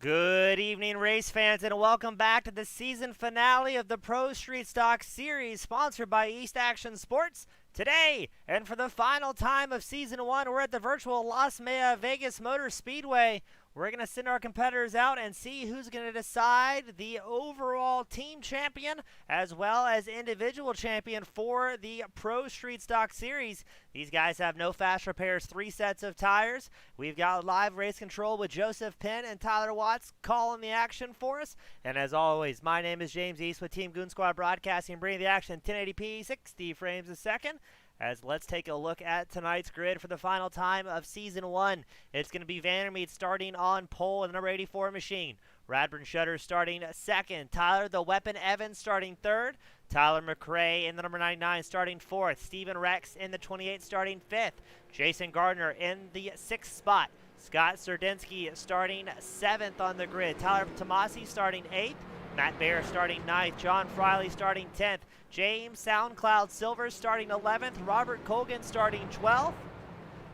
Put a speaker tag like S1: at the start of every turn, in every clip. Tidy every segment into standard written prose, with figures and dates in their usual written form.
S1: Good evening, race fans, and welcome back to the season finale of the Pro Street Stock Series, sponsored by East Action Sports. Today, and for the final time of Season 1, we're at the virtual Las Vegas Motor Speedway. We're going to send our competitors out and see who's going to decide the overall team champion as well as individual champion for the Pro Street Stock Series. These guys have no fast repairs, 3 sets of tires. We've got live race control with Joseph Penn and Tyler Watts calling the action for us. And as always, my name is James East with Team Goon Squad Broadcasting, bringing the action 1080p, 60 frames a second. As let's take a look at tonight's grid for the final time of Season 1. It's going to be Vandermeed starting on pole in the number 84 machine. Radburn Shutters starting second. Tyler the Weapon Evans starting third. Tyler McRae in the number 99 starting fourth. Steven Rex in the 28 starting fifth. Jason Gardner in the 6th spot. Scott Sterdinski starting 7th on the grid. Tyler Tomasi starting 8th. Matt Baer starting 9th. John Friley starting 10th. James SoundCloud Silvers starting 11th. Robert Colgan starting 12th.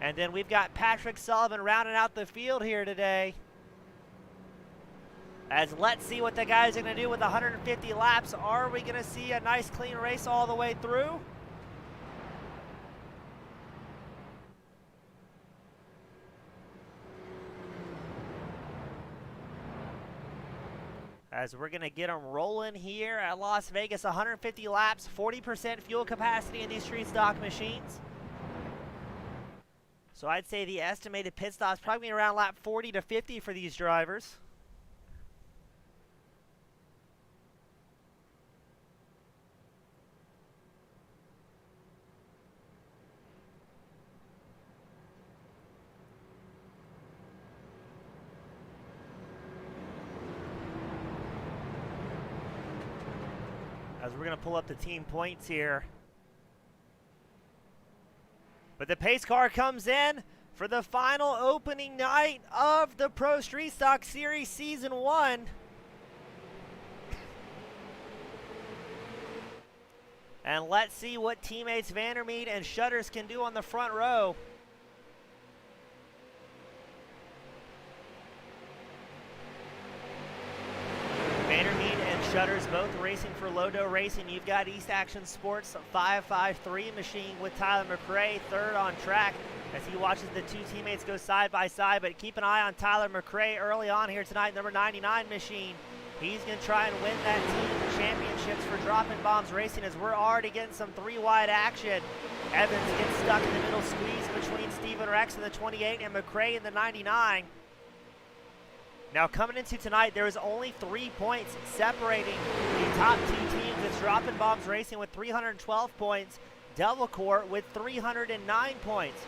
S1: And then we've got Patrick Sullivan rounding out the field here today. As let's see what the guys are going to do with 150 laps. Are we going to see a nice clean race all the way through? As we're going to get them rolling here at Las Vegas. 150 laps, 40% fuel capacity in these street stock machines. So I'd say the estimated pit stop is probably around lap 40 to 50 for these drivers. As we're going to pull up the team points here. But the pace car comes in for the final opening night of the Pro Street Stock Series Season 1. And let's see what teammates Vandermeed and Shutters can do on the front row. Vandermeed and Shutters both racing for Lodo Racing. You've got East Action Sports 553 machine with Tyler McRae third on track as he watches the two teammates go side by side. But keep an eye on Tyler McRae early on here tonight, number 99 machine. He's going to try and win that team championships for Dropping Bombs Racing as we're already getting some 3-wide action. Evans gets stuck in the middle squeeze between Steven Rex in the 28 and McRae in the 99. Now coming into tonight, there is only 3 points separating the top 2 teams. It's Dropping Bombs Racing with 312 points, Delvacore with 309 points.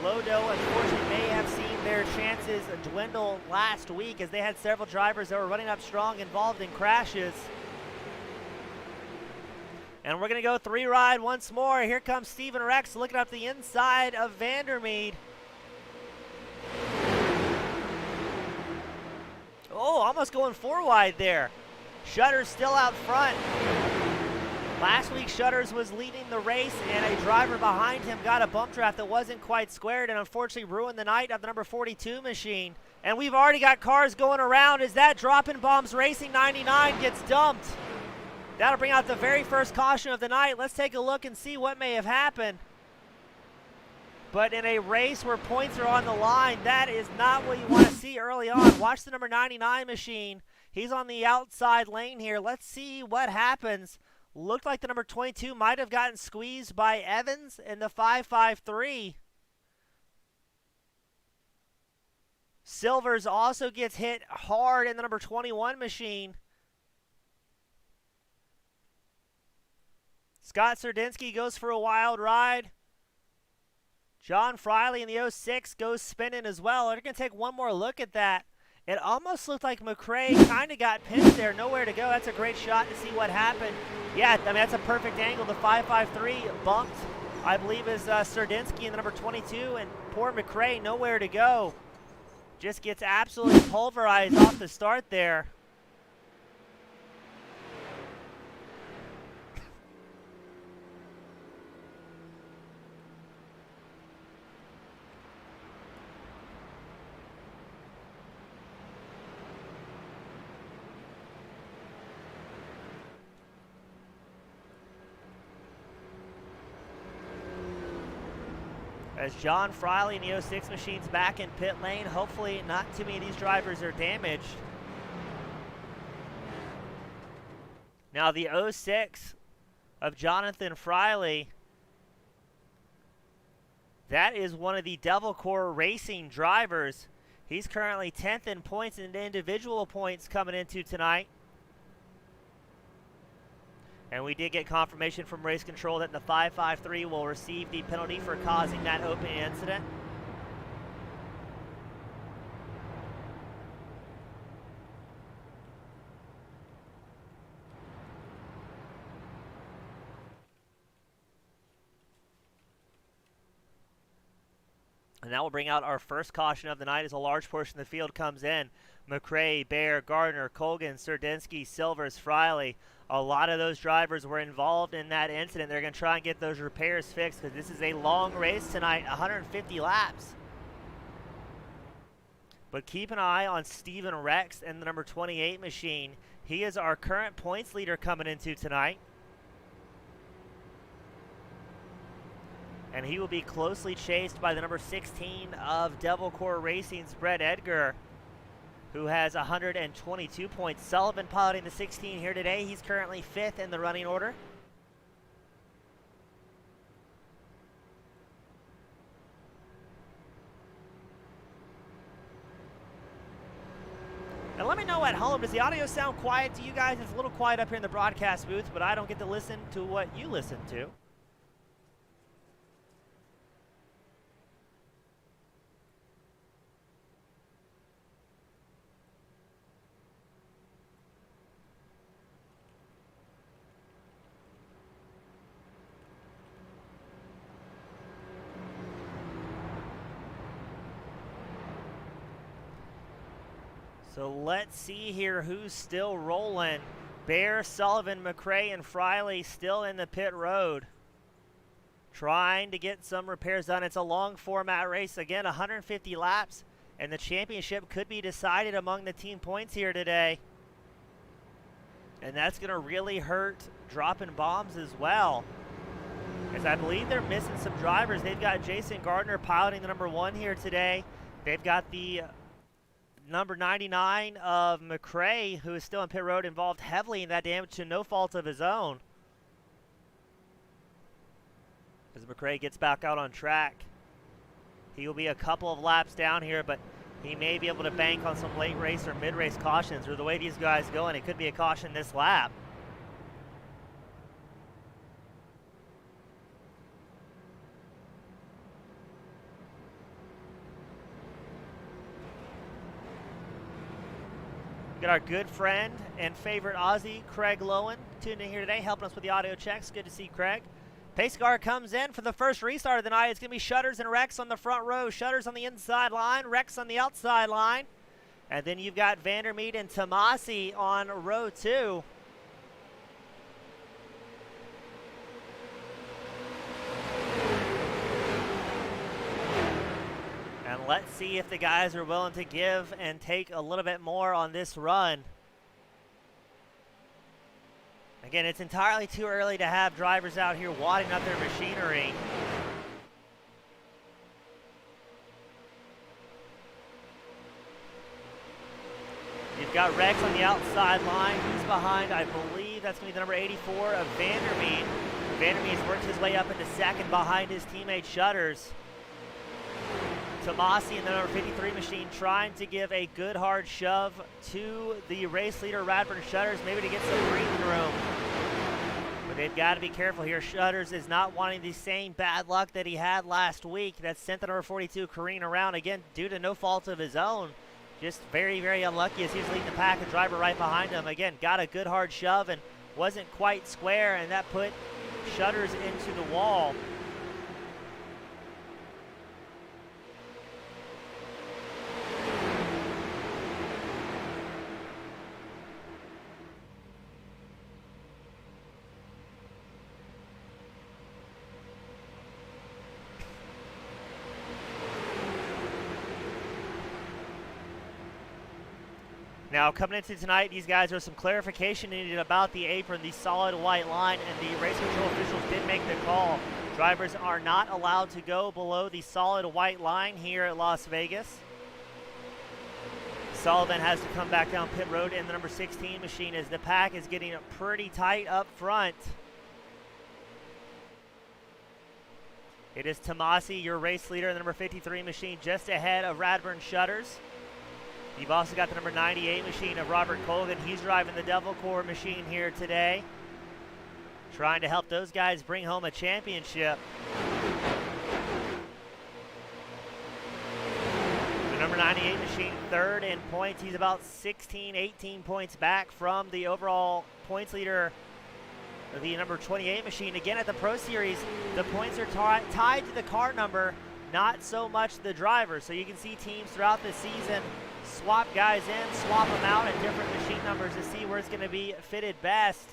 S1: Lodo, unfortunately, may have seen their chances dwindle last week as they had several drivers that were running up strong involved in crashes. And we're going to go 3-ride once more. Here comes Steven Rex looking up the inside of Vandermeed. Oh, almost going 4-wide there. Shutters still out front. Last week, Shutters was leading the race, and a driver behind him got a bump draft that wasn't quite squared and unfortunately ruined the night of the number 42 machine. And we've already got cars going around as that Dropping Bombs Racing 99 gets dumped. That'll bring out the very first caution of the night. Let's take a look and see what may have happened. But in a race where points are on the line, that is not what you want to see early on. Watch the number 99 machine. He's on the outside lane here. Let's see what happens. Looked like the number 22 might have gotten squeezed by Evans in the 553. Silvers also gets hit hard in the number 21 machine. Scott Sterdinski goes for a wild ride. John Friley in the 06 goes spinning as well. They're going to take one more look at that. It almost looked like McRae kind of got pinched there. Nowhere to go. That's a great shot to see what happened. Yeah, I mean, that's a perfect angle. The 553 bumped, I believe, is Sterdinski in the number 22. And poor McRae, nowhere to go. Just gets absolutely pulverized off the start there. As John Friley and the 06 machine's back in pit lane. Hopefully not too many of these drivers are damaged. Now the 06 of Jonathan Friley, that is one of the Devil Core Racing drivers. He's currently 10th in points and individual points coming into tonight. And we did get confirmation from race control that the 553 will receive the penalty for causing that opening incident. And that will bring out our first caution of the night as a large portion of the field comes in. McRae, Bear, Gardner, Colgan, Sterdinski, Silvers, Friley. A lot of those drivers were involved in that incident. They're going to try and get those repairs fixed because this is a long race tonight, 150 laps. But keep an eye on Steven Rex and the number 28 machine. He is our current points leader coming into tonight. And he will be closely chased by the number 16 of Devil Core Racing's Brett Edgar, who has 122 points. Sullivan piloting the 16 here today. He's currently 5th in the running order. And let me know at home, does the audio sound quiet to you guys? It's a little quiet up here in the broadcast booth, but I don't get to listen to what you listen to. So let's see here who's still rolling. Bear, Sullivan, McRae, and Friley still in the pit road, trying to get some repairs done. It's a long format race. Again, 150 laps, and the championship could be decided among the team points here today. And that's going to really hurt dropping bombs as well, as I believe they're missing some drivers. They've got Jason Gardner piloting the number 1 here today. They've got the number 99 of McRae, who is still in pit road, involved heavily in that damage to no fault of his own. As McRae gets back out on track, he will be a couple of laps down here, but he may be able to bank on some late race or mid-race cautions, or the way these guys going, it could be a caution this lap. Got our good friend and favorite Aussie, Craig Lowen, tuned in here today, helping us with the audio checks. Good to see Craig. Pace car comes in for the first restart of the night. It's going to be Shutters and Rex on the front row. Shutters on the inside line, Rex on the outside line. And then you've got Vandermeet and Tomasi on row 2. And let's see if the guys are willing to give and take a little bit more on this run. Again, it's entirely too early to have drivers out here wadding up their machinery. You've got Rex on the outside line. He's behind, I believe that's going to be the number 84 of Vandermeet. Vandermeet's worked his way up into second behind his teammate Shutters. Tomasi and the number 53 machine trying to give a good hard shove to the race leader Radburn Shutters, maybe to get some breathing room. But they've got to be careful here. Shutters is not wanting the same bad luck that he had last week that sent the number 42 careening around, again, due to no fault of his own. Just very, very unlucky as he was leading the pack, a driver right behind him. Again, got a good hard shove and wasn't quite square, and that put Shutters into the wall. Now, coming into tonight, these guys, there's some clarification needed about the apron, the solid white line, and the race control officials did make the call Drivers are not allowed to go below the solid white line here at Las Vegas. Sullivan has to come back down pit road in the number 16 machine as the pack is getting pretty tight up front. It is Tomasi, your race leader, in the number 53 machine, just ahead of Radburn Shutters. You've also got the number 98 machine of Robert Colgan. He's driving the Devil Core machine here today, trying to help those guys bring home a championship. The number 98 machine, third in points. He's about 16, 18 points back from the overall points leader, the number 28 machine. Again, at the Pro Series, the points are tied to the car number, not so much the driver. So you can see teams throughout the season swap guys in, swap them out at different machine numbers to see where it's going to be fitted best.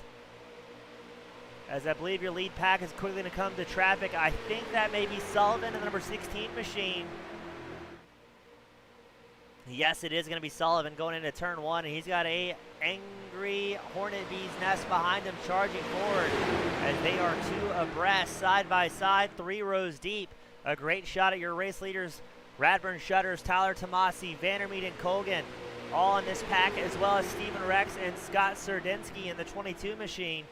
S1: As I believe your lead pack is quickly going to come to traffic. I think that may be Sullivan in the number 16 machine. Yes, it is going to be Sullivan going into turn one, and he's got a angry Hornet Bee's nest behind him charging forward as they are two abreast, side by side, 3 rows deep. A great shot at your race leaders, Radburn Shutters, Tyler Tomasi, Vandermeet, and Colgan, all in this pack, as well as Stephen Rex and Scott Sterdinski in the 22 machine.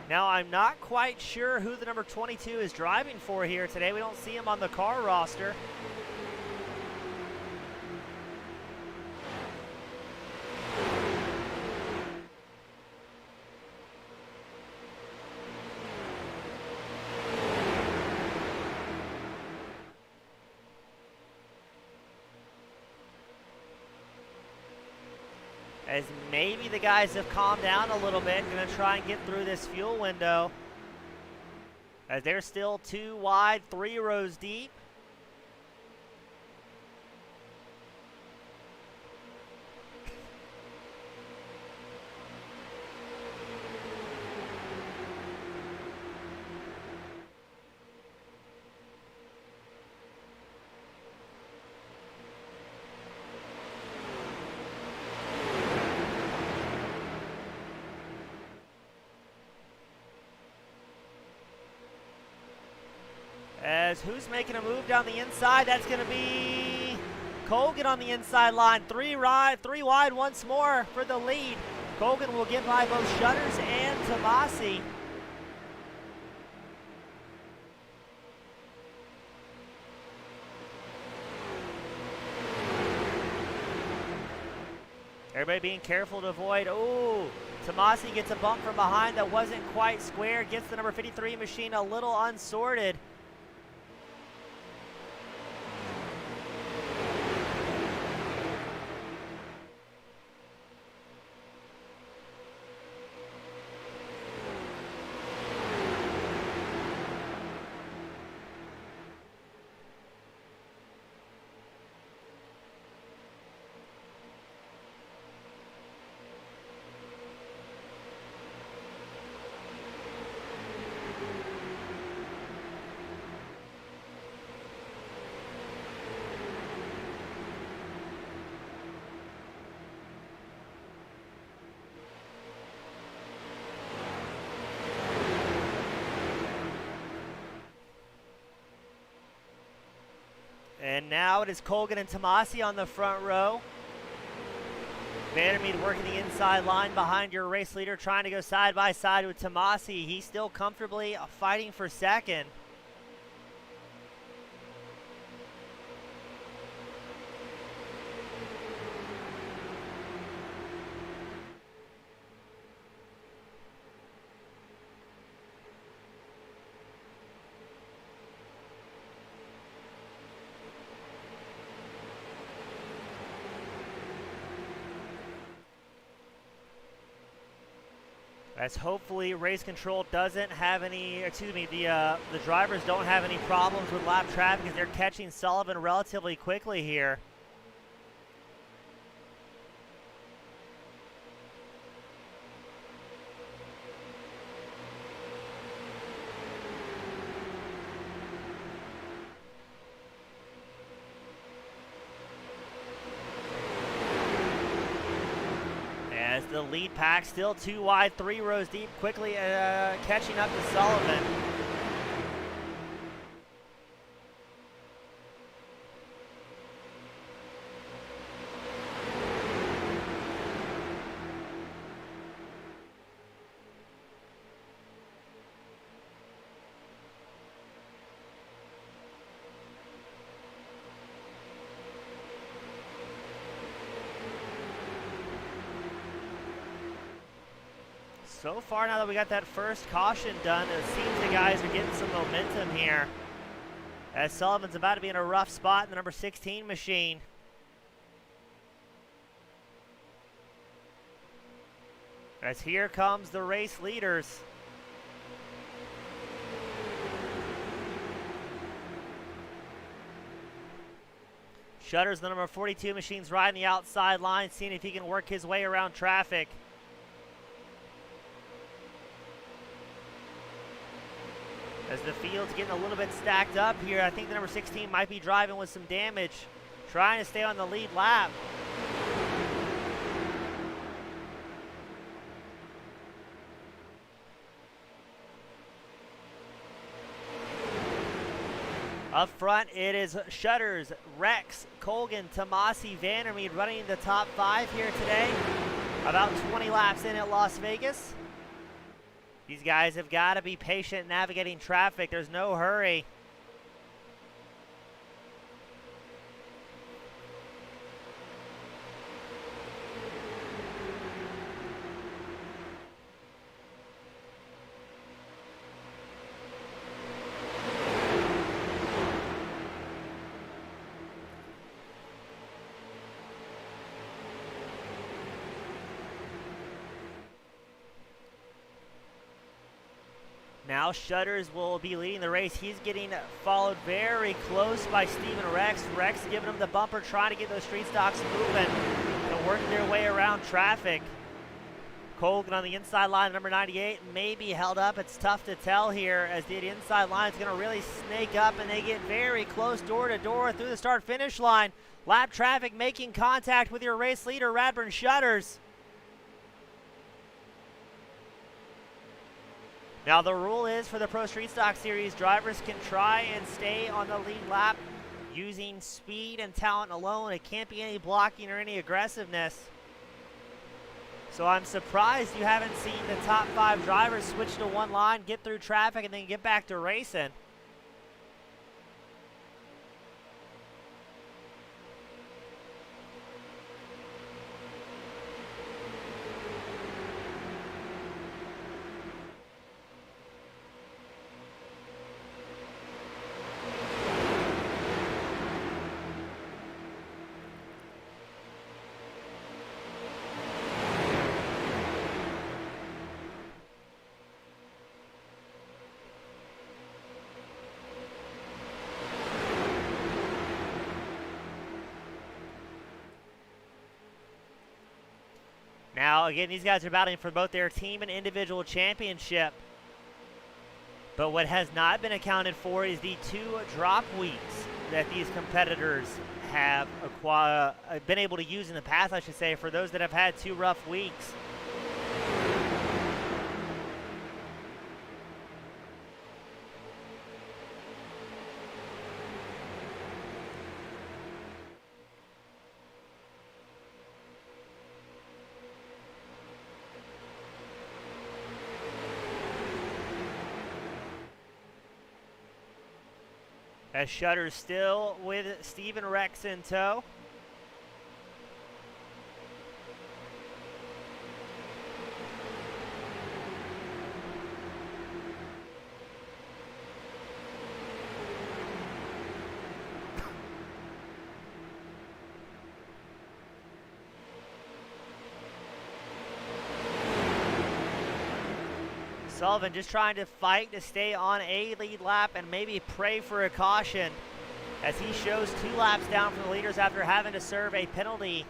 S1: Now, I'm not quite sure who the number 22 is driving for here today. We don't see him on the car roster. As maybe the guys have calmed down a little bit, going to try and get through this fuel window. As they're still 2 wide, 3 rows deep. As who's making a move down the inside? That's going to be Colgan on the inside line. 3 wide once more for the lead. Colgan will get by both Shutters and Tomasi. Everybody being careful to avoid. Oh, Tomasi gets a bump from behind that wasn't quite square. Gets the number 53 machine a little unsorted. And now it is Colgan and Tomasi on the front row. Vandermeet working the inside line behind your race leader, trying to go side by side with Tomasi. He's still comfortably fighting for second. As hopefully race control doesn't have any, the drivers don't have any problems with lap traffic as they're catching Sullivan relatively quickly here. As the lead pack still 2 wide, 3 rows deep, quickly catching up to Sullivan. So far, now that we got that first caution done, it seems the guys are getting some momentum here. As Sullivan's about to be in a rough spot in the number 16 machine. As here comes the race leaders. Shutters, the number 42 machine's riding the outside line, seeing if he can work his way around traffic. As the field's getting a little bit stacked up here, I think the number 16 might be driving with some damage, trying to stay on the lead lap. Up front, it is Shutters, Rex, Colgan, Tomasi, Vandermeer running the top 5 here today. About 20 laps in at Las Vegas. These guys have got to be patient navigating traffic. There's no hurry. Now Shutters will be leading the race. He's getting followed very close by Steven Rex. Rex giving him the bumper, trying to get those street stocks moving to work their way around traffic. Colgan on the inside line, number 98, may be held up. It's tough to tell here as the inside line is going to really snake up, and they get very close door to door through the start-finish line. Lap traffic making contact with your race leader, Radburn Shutters. Now the rule is for the Pro Street Stock Series, drivers can try and stay on the lead lap using speed and talent alone. It can't be any blocking or any aggressiveness. So I'm surprised you haven't seen the top 5 drivers switch to one line, get through traffic, and then get back to racing. Now, again, these guys are battling for both their team and individual championship. But what has not been accounted for is the 2 drop weeks that these competitors have been able to use in the past, I should say, for those that have had 2 rough weeks. As Shutters still with Steven Rex in tow. Sullivan just trying to fight to stay on a lead lap and maybe pray for a caution as he shows 2 laps down from the leaders after having to serve a penalty.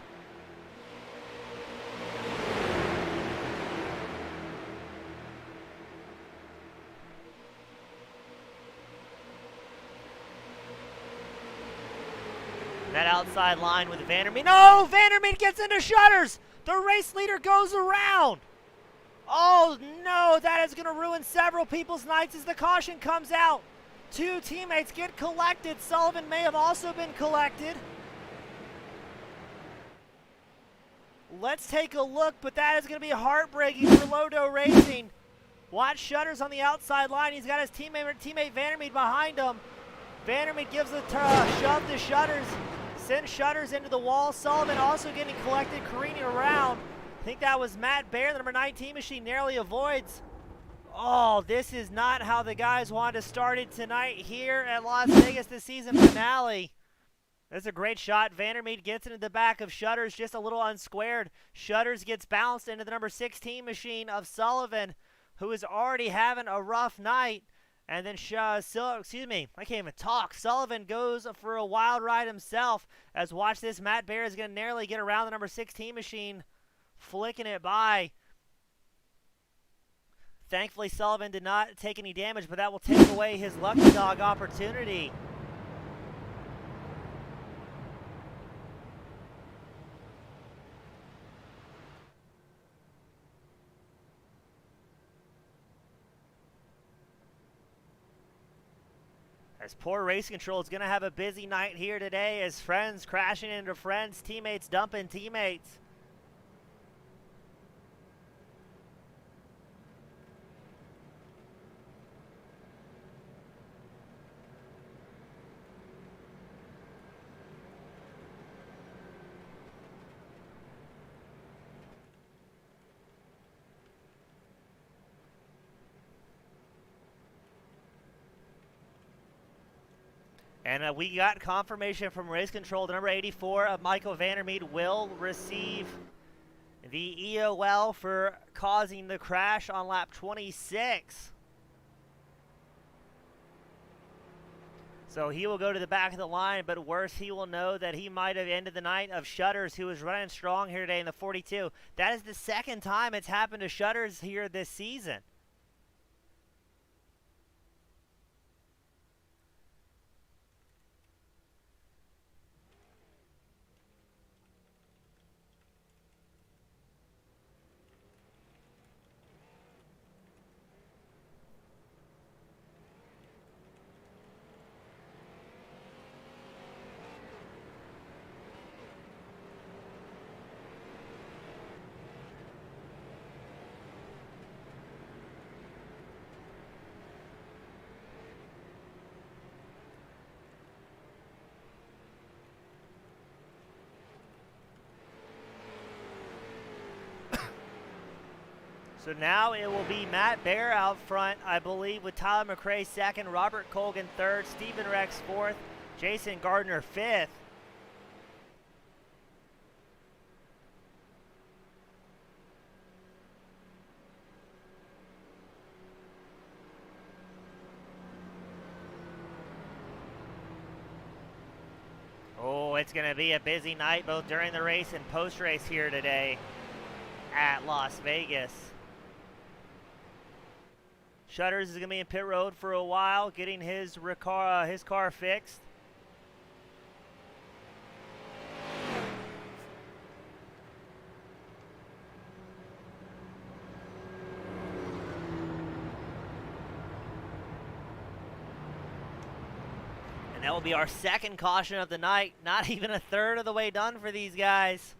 S1: That outside line with Vandermeer. No! Vandermeer gets into Shutters! The race leader goes around. Oh no, that is going to ruin several people's nights as the caution comes out. Two teammates get collected. Sullivan may have also been collected. Let's take a look, but that is going to be heartbreaking for Lodo Racing. Watch Shutters on the outside line. He's got his teammate Vandermeed behind him. Vandermeed gives a shove to Shutters, sends Shutters into the wall. Sullivan also getting collected, careening around. I think that was Matt Baer, the number 19 machine, narrowly avoids. Oh, this is not how the guys wanted to start it tonight here at Las Vegas, the season finale. That's a great shot. Vandermeed gets into the back of Shutters, just a little unsquared. Shutters gets bounced into the number 16 machine of Sullivan, who is already having a rough night. And then, I can't even talk. Sullivan goes for a wild ride himself. As watch this, Matt Baer is going to narrowly get around the number 16 machine, flicking it by. Thankfully, Sullivan did not take any damage, but that will take away his lucky dog opportunity. As poor race control is going to have a busy night here today as friends crashing into friends, teammates dumping teammates. And we got confirmation from race control. The number 84 of Michael Vandermeed will receive the EOL for causing the crash on lap 26. So he will go to the back of the line, but worse, he will know that he might have ended the night of Shutters, who is running strong here today in the 42. That is the second time it's happened to Shutters here this season. So now it will be Matt Baer out front, I believe, with Tyler McRae second, Robert Colgan third, Stephen Rex fourth, Jason Gardner fifth. Oh, it's going to be a busy night both during the race and post-race here today at Las Vegas. Shutters is going to be in pit road for a while, getting his car fixed. And that will be our second caution of the night. Not even a third of the way done for these guys.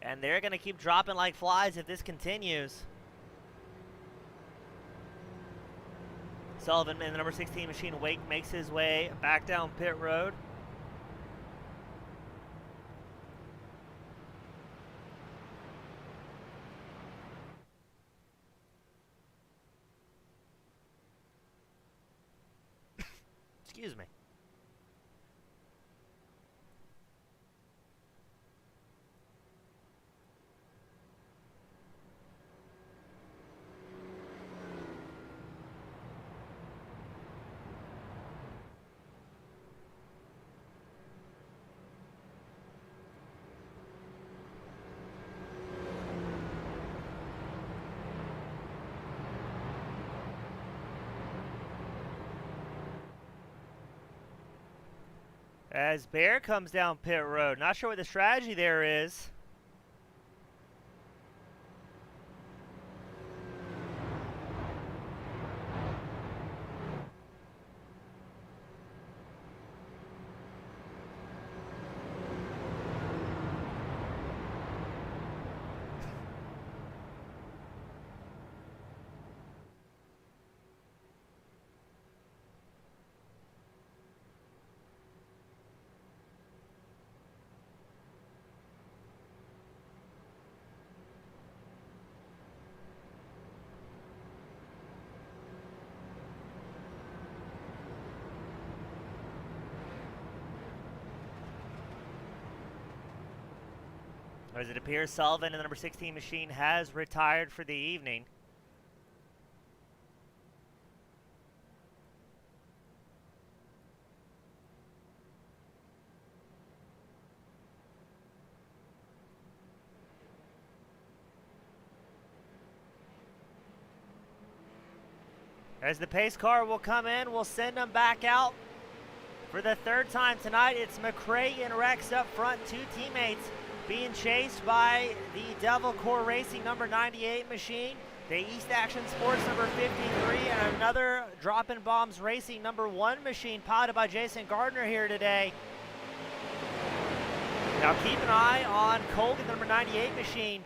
S1: And they're going to keep dropping like flies if this continues. Sullivan in the number 16 machine, Wake, makes his way back down pit road. Excuse me. As Baer comes down pit road. Not sure what the strategy there is. As it appears, Sullivan in the number 16 machine has retired for the evening. As the pace car will come in, we'll send them back out. For the third time tonight, it's McRae and Rex up front, two teammates being chased by the Devil Core Racing number 98 machine, the East Action Sports number 53, and another Droppin' Bombs Racing number 1 machine piloted by Jason Gardner here today. Now keep an eye on Colgan, the number 98 machine,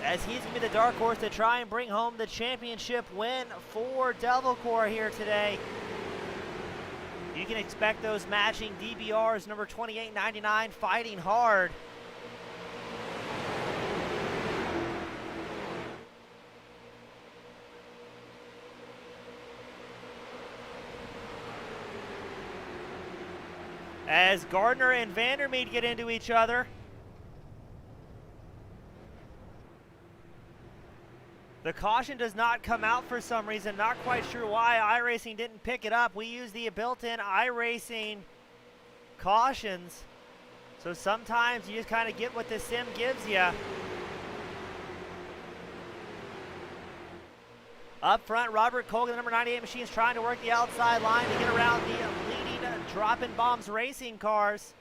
S1: as he's going to be the dark horse to try and bring home the championship win for Devil Core here today. You can expect those matching DBRs, number 2899, fighting hard. As Gardner and Vandermeed get into each other. The caution does not come out for some reason. Not quite sure why iRacing didn't pick it up. We use the built-in iRacing cautions. So sometimes you just kind of get what the sim gives you. Up front, Robert Colgan, the number 98 machine, is trying to work the outside line to get around the leading Droppin' Bombs Racing cars.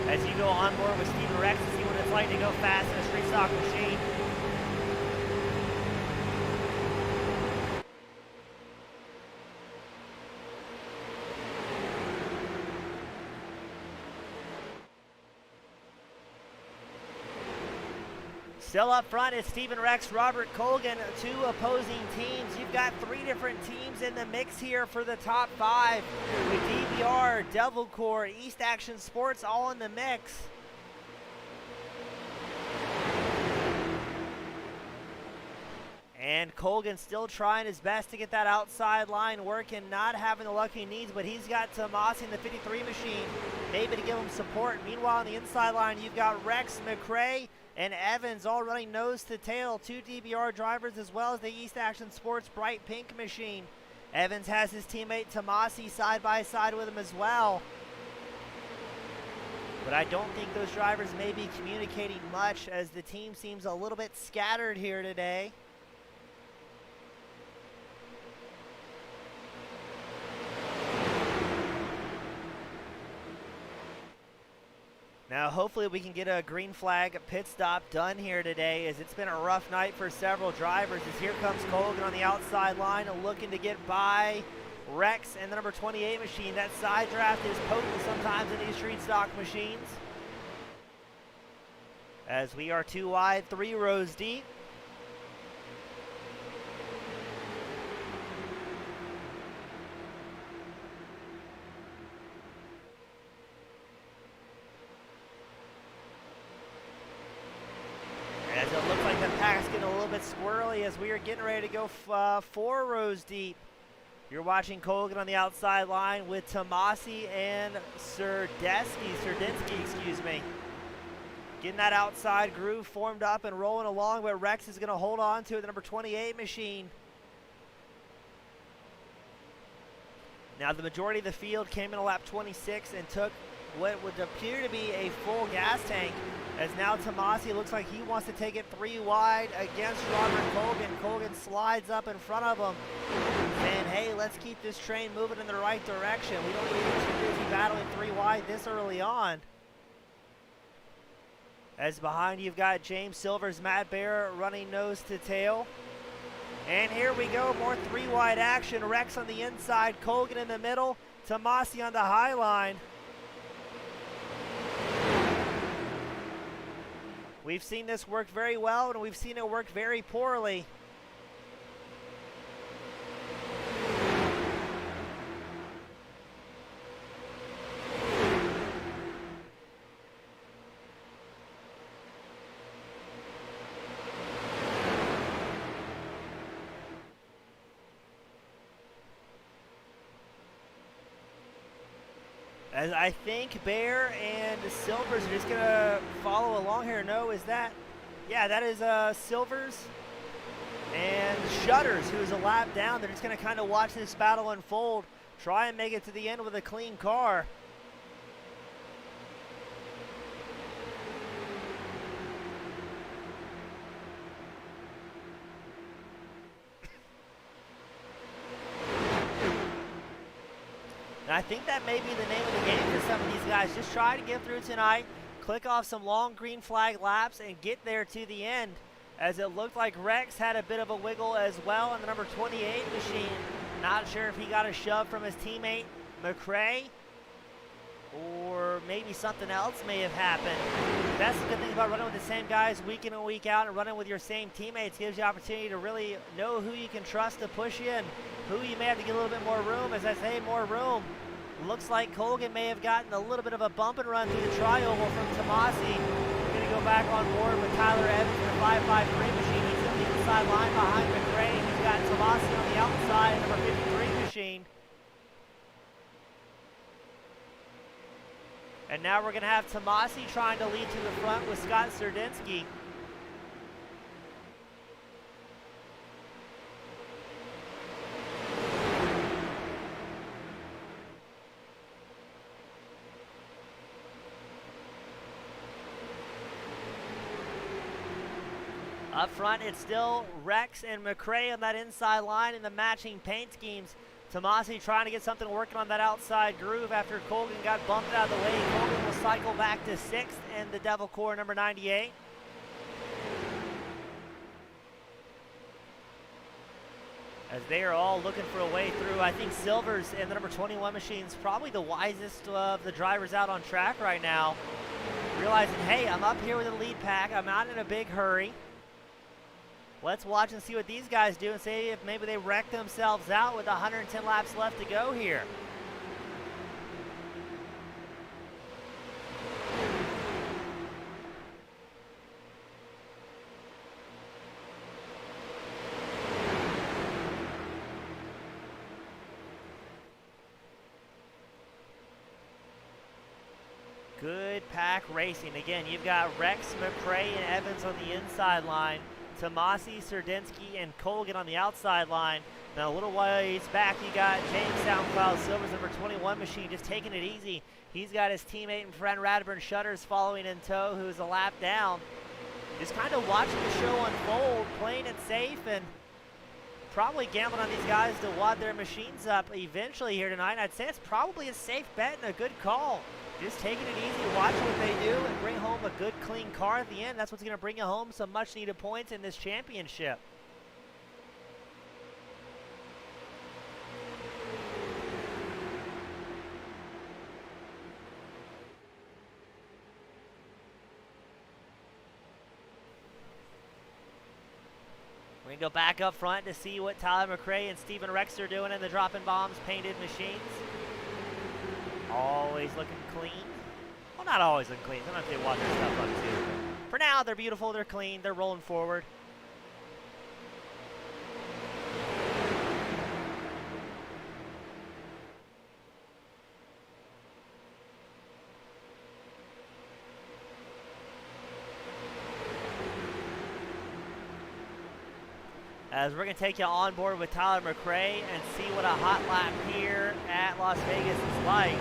S1: As you go on board with Steven Rex to see what it's like to go fast in a street stock machine. Still up front is Steven Rex, Robert Colgan, two opposing teams. You've got three different teams in the mix here for the top five, with DBR, Devil Core, East Action Sports all in the mix. And Colgan still trying his best to get that outside line working, not having the luck he needs, but he's got Tomasi in the 53 machine, maybe to give him support. Meanwhile, on the inside line, you've got Rex, McRae, and Evans all running nose to tail, two DBR drivers as well as the East Action Sports bright pink machine. Evans has his teammate Tomasi side by side with him as well. But I don't think those drivers may be communicating much, as the team seems a little bit scattered here today. Now hopefully we can get a green flag pit stop done here today, as it's been a rough night for several drivers. As here comes Colgan on the outside line, looking to get by Rex and the number 28 machine. That side draft is potent sometimes in these street stock machines. As we are two wide, 3 rows deep. As it looks like the pack's getting a little bit squirrely as we are getting ready to go 4 rows deep. You're watching Colgan on the outside line with Tomasi and Sterdinski, excuse me. Getting that outside groove formed up and rolling along, but Rex is going to hold on to it, the number 28 machine. Now the majority of the field came in a lap 26 and took what would appear to be a full gas tank, as now Tomasi looks like he wants to take it 3 wide against Robert Colgan. Colgan slides up in front of him, saying, hey, let's keep this train moving in the right direction. We don't need to be too busy battling 3 wide this early on. As behind you've got James Silver's Matt Bear running nose to tail. And here we go, more 3 wide action. Rex on the inside, Colgan in the middle, Tomasi on the high line. We've seen this work very well, and we've seen it work very poorly. As I think Bear and Silvers are just going to follow along here. No, is that? Yeah, that is Silvers and Shutters, who is a lap down. They're just going to kind of watch this battle unfold, try and make it to the end with a clean car. And I think that may be the name of the game for some of these guys. Just try to get through tonight, click off some long green flag laps, and get there to the end. As it looked like Rex had a bit of a wiggle as well on the number 28 machine. Not sure if he got a shove from his teammate, McRae, or maybe something else may have happened. That's the good thing about running with the same guys week in and week out, and running with your same teammates gives you the opportunity to really know who you can trust to push you and who you may have to get a little bit more room. As I say, more room. Looks like Colgan may have gotten a little bit of a bump and run through the tri-oval from Tomasi. We're going to go back on board with Tyler Evans in the 553 machine. He's on the inside line behind McRae. He's got Tomasi on the outside, number 53 machine. And now we're going to have Tomasi trying to lead to the front with Scott Sterdinski. Up front, it's still Rex and McRae on that inside line in the matching paint schemes. Tomasi trying to get something working on that outside groove after Colgan got bumped out of the way. Colgan will cycle back to 6th and the Devil Core number 98. As they are all looking for a way through. I think Silvers and the number 21 machine is probably the wisest of the drivers out on track right now. Realizing, hey, I'm up here with the lead pack. I'm not in a big hurry. Let's watch and see what these guys do and see if maybe they wreck themselves out with 110 laps left to go here. Good pack racing. Again, you've got Rex, McRae, and Evans on the inside line. Tomasi, Sterdinski, and Colgan on the outside line. Now a little ways back, you got James Soundcloud Silvers, number 21 machine, just taking it easy. He's got his teammate and friend Radburn Shutters following in tow, who's a lap down. Just kind of watching the show unfold, playing it safe, and probably gambling on these guys to wad their machines up eventually here tonight. I'd say it's probably a safe bet and a good call. Just taking it easy, watching what they do, and bring home a good, clean car at the end. That's what's going to bring you home some much-needed points in this championship. We're going to go back up front to see what Tyler McRae and Stephen Rex are doing in the dropping bombs painted machines. Always looking clean. Well, not always looking clean. Sometimes they wash their stuff up too. For now, they're beautiful, they're clean, they're rolling forward. As we're going to take you on board with Tyler McRae and see what a hot lap here at Las Vegas is like.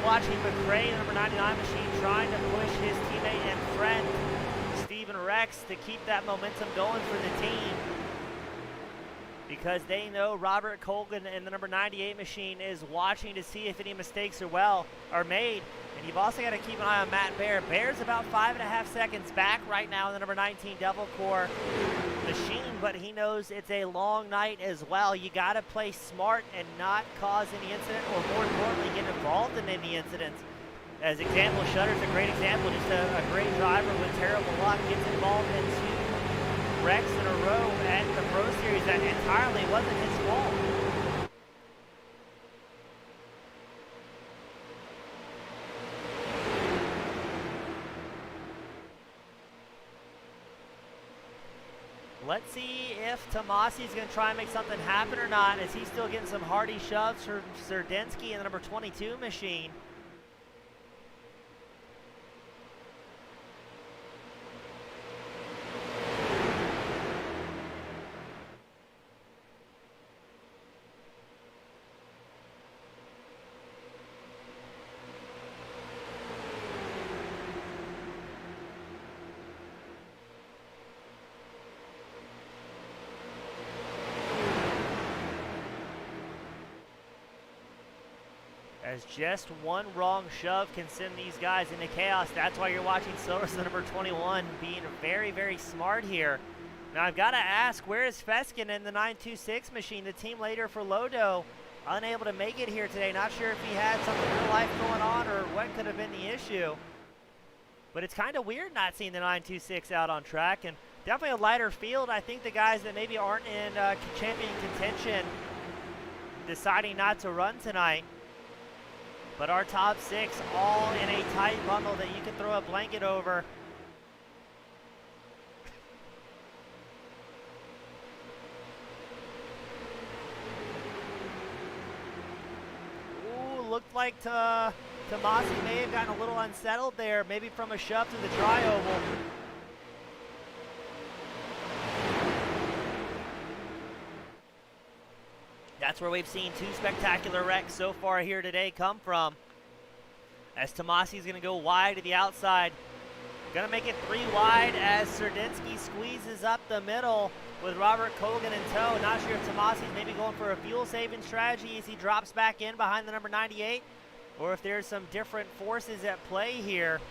S1: Watching McRae, number 99 machine, trying to push his teammate and friend, Stephen Rex, to keep that momentum going for the team. Because they know Robert Colgan and the number 98 machine is watching to see if any mistakes are made. And you've also got to keep an eye on Matt Bear. Bear's about 5.5 seconds back right now in the number 19 Devil Core machine, but he knows it's a long night as well. You got to play smart and not cause any incident, or more importantly, get involved in any incidents. As example, Shutter's a great example, just a great driver with terrible luck, gets involved in 2 wrecks in a row at the Pro Series that entirely wasn't his fault. Let's see if Tomasi's going to try and make something happen or not, as he's still getting some hardy shoves from Sterdinski in the number 22 machine. As just one wrong shove can send these guys into chaos. That's why you're watching Silvers, the number 21, being very, very smart here. Now I've got to ask, where is Feskin in the 926 machine, the team leader for Lodo? Unable to make it here today. Not sure if he had something real life going on or what could have been the issue. But it's kind of weird not seeing the 926 out on track, and definitely a lighter field. I think the guys that maybe aren't in champion contention deciding not to run tonight. But our top 6 all in a tight bundle that you can throw a blanket over. Ooh, looked like Tomasi may have gotten a little unsettled there, maybe from a shove to the dry oval. That's where we've seen 2 spectacular wrecks so far here today come from. As Tomasi's going to go wide to the outside. Going to make it 3 wide as Sterdinski squeezes up the middle with Robert Colgan in tow. Not sure if Tomasi's maybe going for a fuel-saving strategy as he drops back in behind the number 98, or if there's some different forces at play here.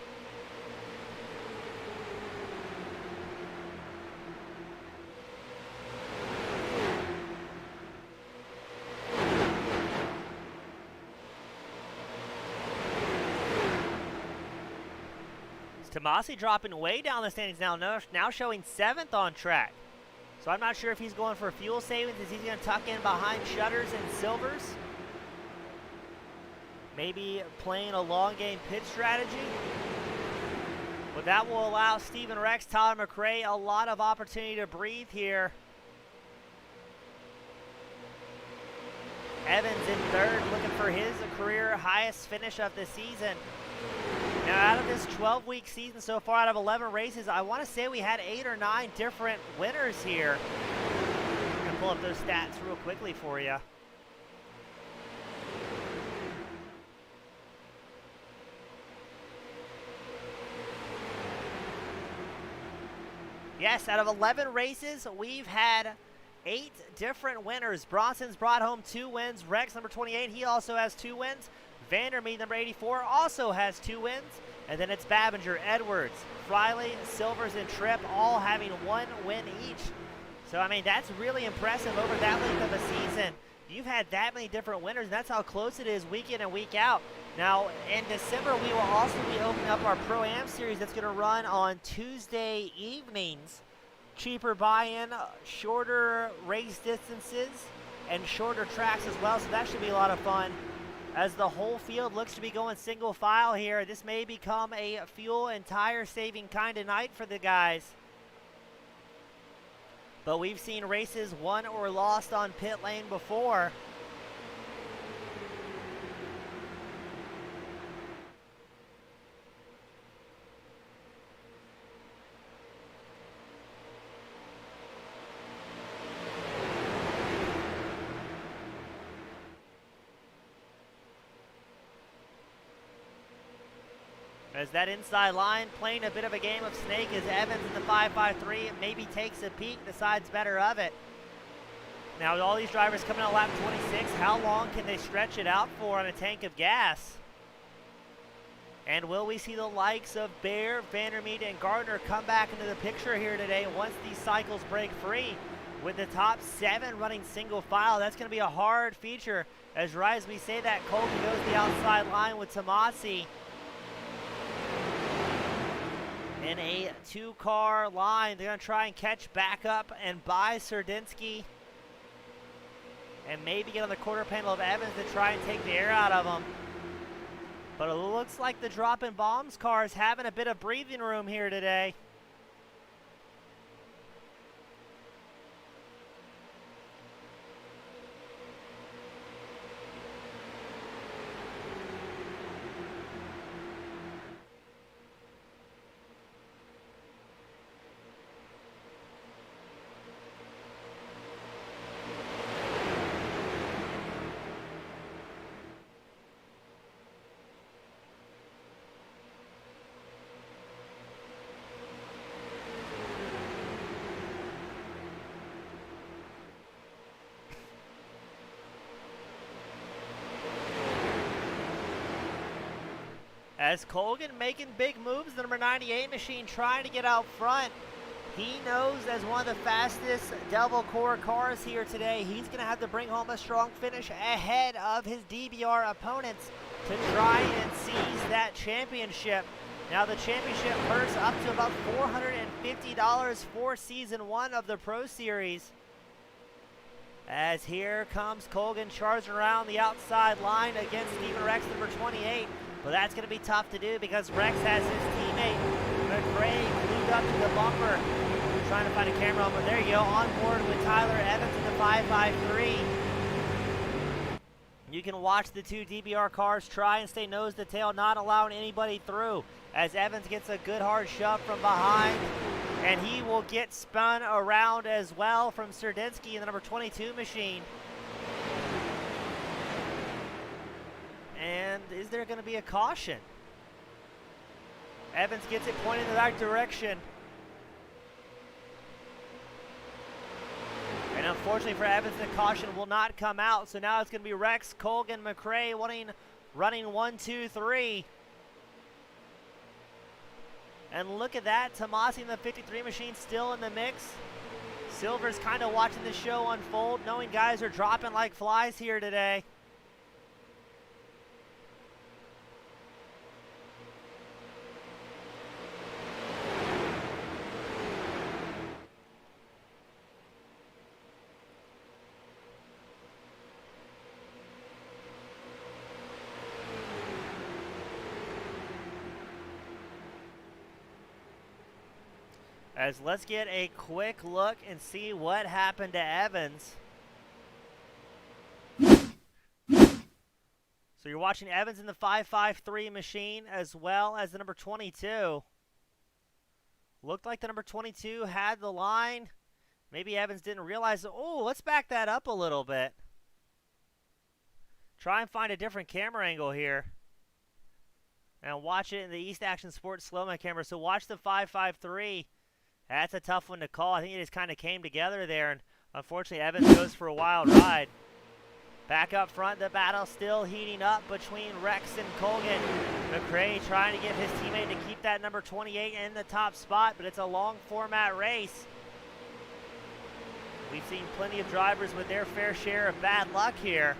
S1: Tomasi dropping way down the standings now showing 7th on track. So I'm not sure if he's going for fuel savings, as he's going to tuck in behind Shutters and Silvers. Maybe playing a long game pit strategy. But that will allow Stephen Rex, Tyler McRae a lot of opportunity to breathe here. Evans in 3rd, looking for his career highest finish of the season. Now, out of this 12-week season so far, out of 11 races, I want to say we had 8 or 9 different winners here. I'm going to pull up those stats real quickly for you. Yes, out of 11 races, we've had 8 different winners. Bronson's brought home 2 wins. Rex, number 28, he also has 2 wins. Vandermeer, number 84, also has 2 wins. And then it's Babinger, Edwards, Friley, Silvers, and Tripp all having 1 win each. So, I mean, that's really impressive over that length of a season. You've had that many different winners, and that's how close it is week in and week out. Now, in December, we will also be opening up our Pro-Am series that's going to run on Tuesday evenings. Cheaper buy-in, shorter race distances, and shorter tracks as well, so that should be a lot of fun. As the whole field looks to be going single file here, this may become a fuel and tire saving kind of night for the guys. But we've seen races won or lost on pit lane before. As that inside line playing a bit of a game of snake as Evans in the 5.53 maybe takes a peek, decides better of it. Now with all these drivers coming out lap 26, how long can they stretch it out for on a tank of gas? And will we see the likes of Bear, Vandermeer, and Gardner come back into the picture here today once these cycles break free? With the top 7 running single file, that's going to be a hard feature. As right as we say that, Colton goes the outside line with Tomasi. in a two-car line. They're going to try and catch back up and by Sterdinski and maybe get on the quarter panel of Evans to try and take the air out of him. But it looks like the drop-in bombs car is having a bit of breathing room here today. As Colgan making big moves, the number 98 machine trying to get out front. He knows as one of the fastest Devil Core cars here today, he's going to have to bring home a strong finish ahead of his DBR opponents to try and seize that championship. Now the championship purse up to about $450 for Season 1 of the Pro Series. As here comes Colgan charging around the outside line against Steven Rex, number 28. But that's going to be tough to do because Rex has his teammate McRae glued up to the bumper. Trying to find a camera on, but there you go, on board with Tyler Evans in the 553. You can watch the two DBR cars try and stay nose to tail, not allowing anybody through. As Evans gets a good hard shove from behind, and he will get spun around as well from Sterdinski in the number 22 machine. And is there going to be a caution? Evans gets it pointed in the right direction. And unfortunately for Evans, the caution will not come out. So now it's going to be Rex, Colgan, McRae running 1, 2, 3. And look at that, Tomasi in the 53 machine still in the mix. Silver's kind of watching the show unfold, knowing guys are dropping like flies here today. As let's get a quick look and see what happened to Evans. So you're watching Evans in the 553 machine as well as the number 22. Looked like the number 22 had the line. Maybe Evans didn't realize it. Oh, let's back that up a little bit. Try and find a different camera angle here. And watch it in the East Action Sports slow-mo camera. So watch the 553. That's a tough one to call. I think it just kind of came together there, and unfortunately Evans goes for a wild ride. Back up front, the battle still heating up between Rex and Colgan. McRae trying to get his teammate to keep that number 28 in the top spot, but it's a long format race. We've seen plenty of drivers with their fair share of bad luck here.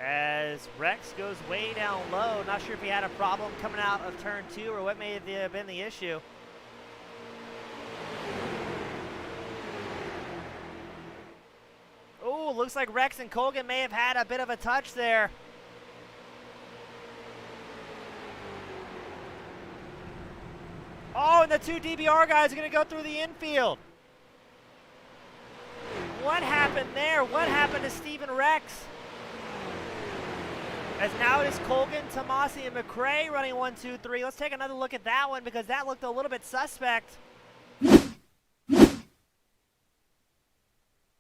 S1: As Rex goes way down low, not sure if he had a problem coming out of turn 2 or what may have been the issue. Oh, looks like Rex and Colgan may have had a bit of a touch there. Oh, and the two DBR guys are going to go through the infield. What happened there? What happened to Steven Rex? As now it is Colgan, Tomasi, and McRae running 1, 2, 3. Let's take another look at that one because that looked a little bit suspect. Did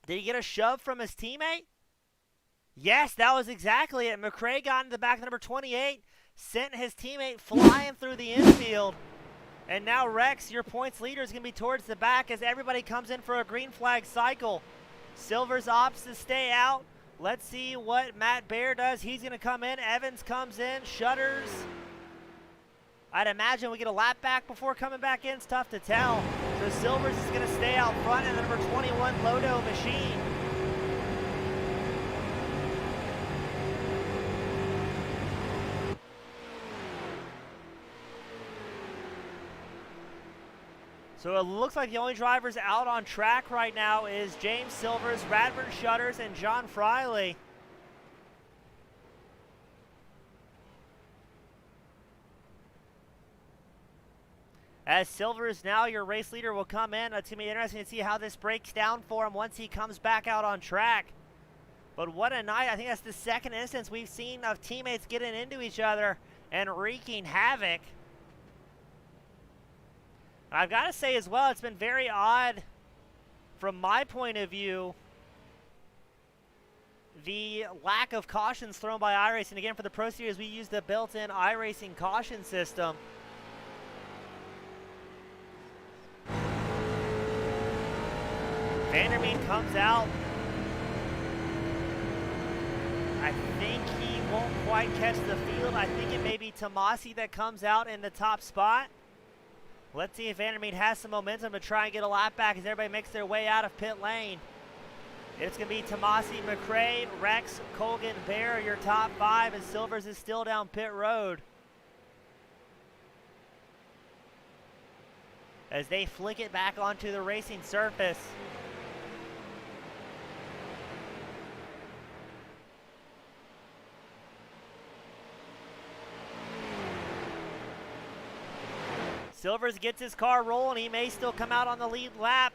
S1: he get a shove from his teammate? Yes, that was exactly it. McRae got in the back of number 28, sent his teammate flying through the infield. And now Rex, your points leader, is going to be towards the back as everybody comes in for a green flag cycle. Silver's opts to stay out. Let's see what Matt Baer does. He's going to come in. Evans comes in, shutters. I'd imagine we get a lap back before coming back in. It's tough to tell. So Silvers is going to stay out front, and the number 21 Lodo Machine. So it looks like the only drivers out on track right now is James Silvers, Radford Shutters, and John Friley. As Silvers now your race leader will come in. It's going to be interesting to see how this breaks down for him once he comes back out on track. But what a night. I think that's the second instance we've seen of teammates getting into each other and wreaking havoc. I've got to say as well, it's been very odd from my point of view, the lack of cautions thrown by iRacing. Again, for the Pro Series, we use the built-in iRacing caution system. Vandermeer comes out. I think he won't quite catch the field. I think it may be Tomasi that comes out in the top spot. Let's see if Vandermeer has some momentum to try and get a lap back as everybody makes their way out of pit lane. It's going to be Tomasi, McRae, Rex, Colgan, Bear, your top five, and Silvers is still down pit road. As they flick it back onto the racing surface. Silvers gets his car rolling. He may still come out on the lead lap.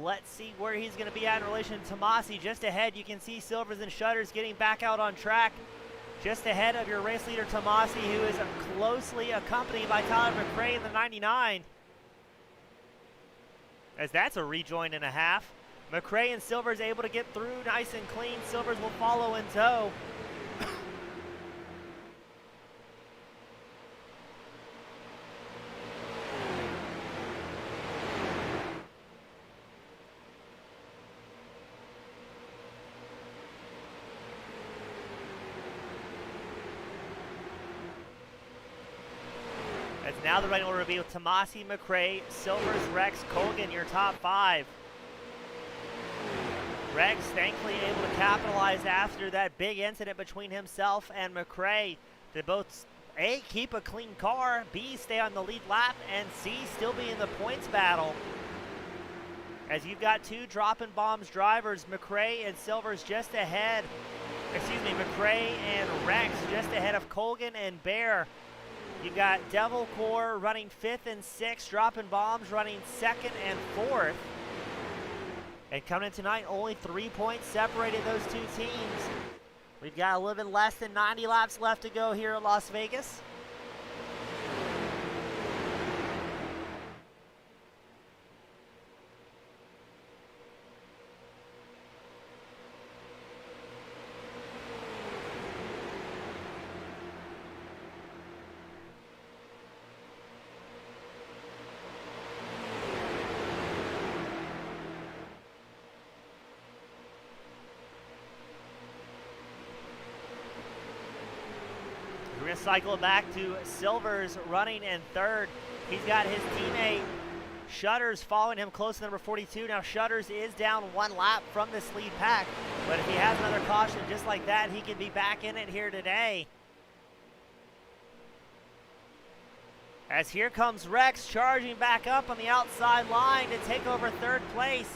S1: Let's see where he's going to be at in relation to Tomasi. Just ahead, you can see Silvers and Shutters getting back out on track. Just ahead of your race leader, Tomasi, who is closely accompanied by Tyler McRae in the 99. As that's a rejoin and a half. McRae and Silvers able to get through nice and clean. Silvers will follow in tow. As now the running order will be with Tomasi, McRae, Silvers, Rex, Colgan, your top five. Rex thankfully able to capitalize after that big incident between himself and McRae to both A, keep a clean car, B, stay on the lead lap, and C, still be in the points battle. As you've got two dropping bombs drivers, McRae and Silvers just ahead. McRae and Rex just ahead of Colgan and Bear. You've got Devil Core running 5th and 6th, dropping bombs running 2nd and 4th. And coming in tonight, only 3 points separated those two teams. We've got a little bit less than 90 laps left to go here at Las Vegas. We're going to cycle it back to Silvers running in 3rd. He's got his teammate Shutters following him close to number 42. Now Shutters is down 1 lap from this lead pack, but if he has another caution just like that, he can be back in it here today. As here comes Rex charging back up on the outside line to take over 3rd place.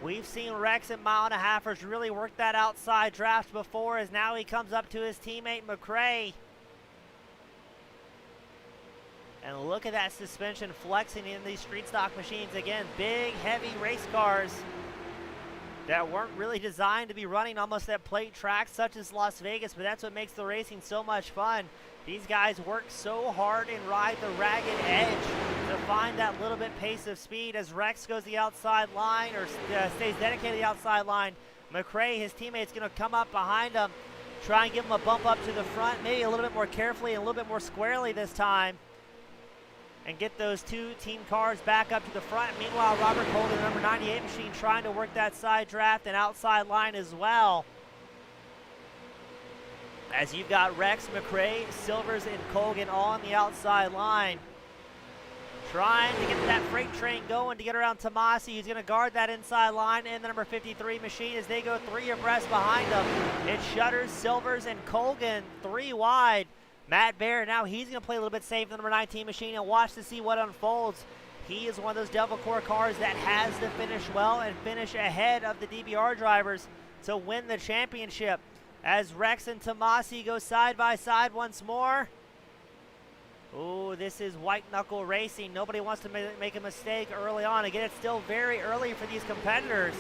S1: We've seen Rex and mile and a halfers really work that outside draft before, as now he comes up to his teammate McRae. And look at that suspension flexing in these street stock machines. Again, big, heavy race cars that weren't really designed to be running almost at plate tracks such as Las Vegas, but that's what makes the racing so much fun. These guys work so hard and ride the ragged edge to find that little bit pace of speed. As Rex goes the outside line, or stays dedicated to the outside line, McRae, his teammate's going to come up behind him, try and give him a bump up to the front, maybe a little bit more carefully and a little bit more squarely this time, and get those two team cars back up to the front. Meanwhile, Robert Colgan, the number 98 machine, trying to work that side draft and outside line as well. as you've got Rex, McRae, Silvers, and Colgan all on the outside line. Trying to get that freight train going to get around Tomasi, who's going to guard that inside line, and the number 53 machine as they go 3 abreast behind them. It's Shutters, Silvers, and Colgan 3 wide. Matt Bear, now he's going to play a little bit safe in the number 19 machine and watch to see what unfolds. He is one of those Devil Core cars that has to finish well and finish ahead of the DBR drivers to win the championship. As Rex and Tomasi go side by side once more. Ooh, this is white knuckle racing. Nobody wants to make a mistake early on. Again, it's still very early for these competitors.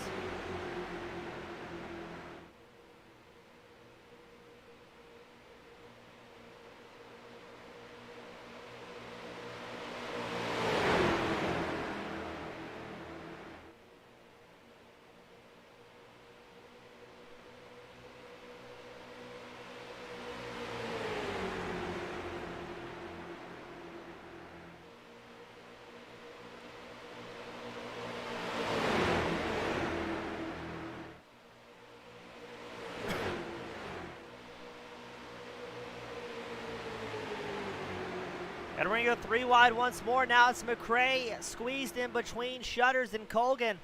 S1: And we're going to go 3 wide once more. Now it's McRae squeezed in between Shutters and Colgan.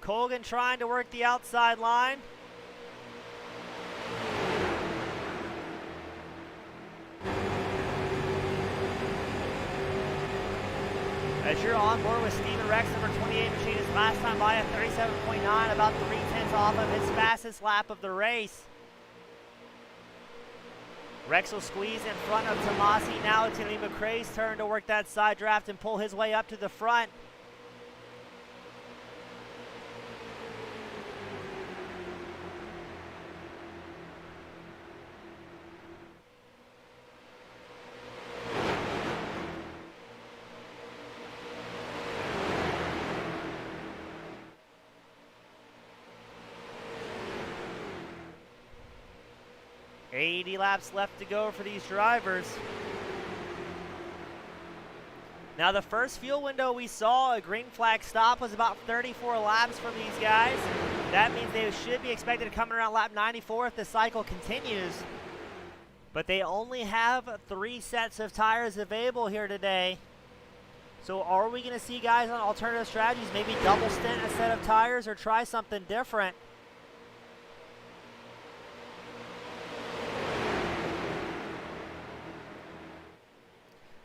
S1: Colgan trying to work the outside line. As you're on board with Steven Rex, number 28 machine, his last time by at 37.9, about 3/10 off of his fastest lap of the race. Rex will squeeze in front of Tomasi. Now it's going to be McRae's turn to work that side draft and pull his way up to the front. $80 laps left to go for these drivers. Now the first fuel window we saw, a green flag stop, was about 34 laps from these guys. That means they should be expected to come around lap 94 if the cycle continues. But they only have 3 sets of tires available here today. So are we going to see guys on alternative strategies, maybe double stint a set of tires or try something different?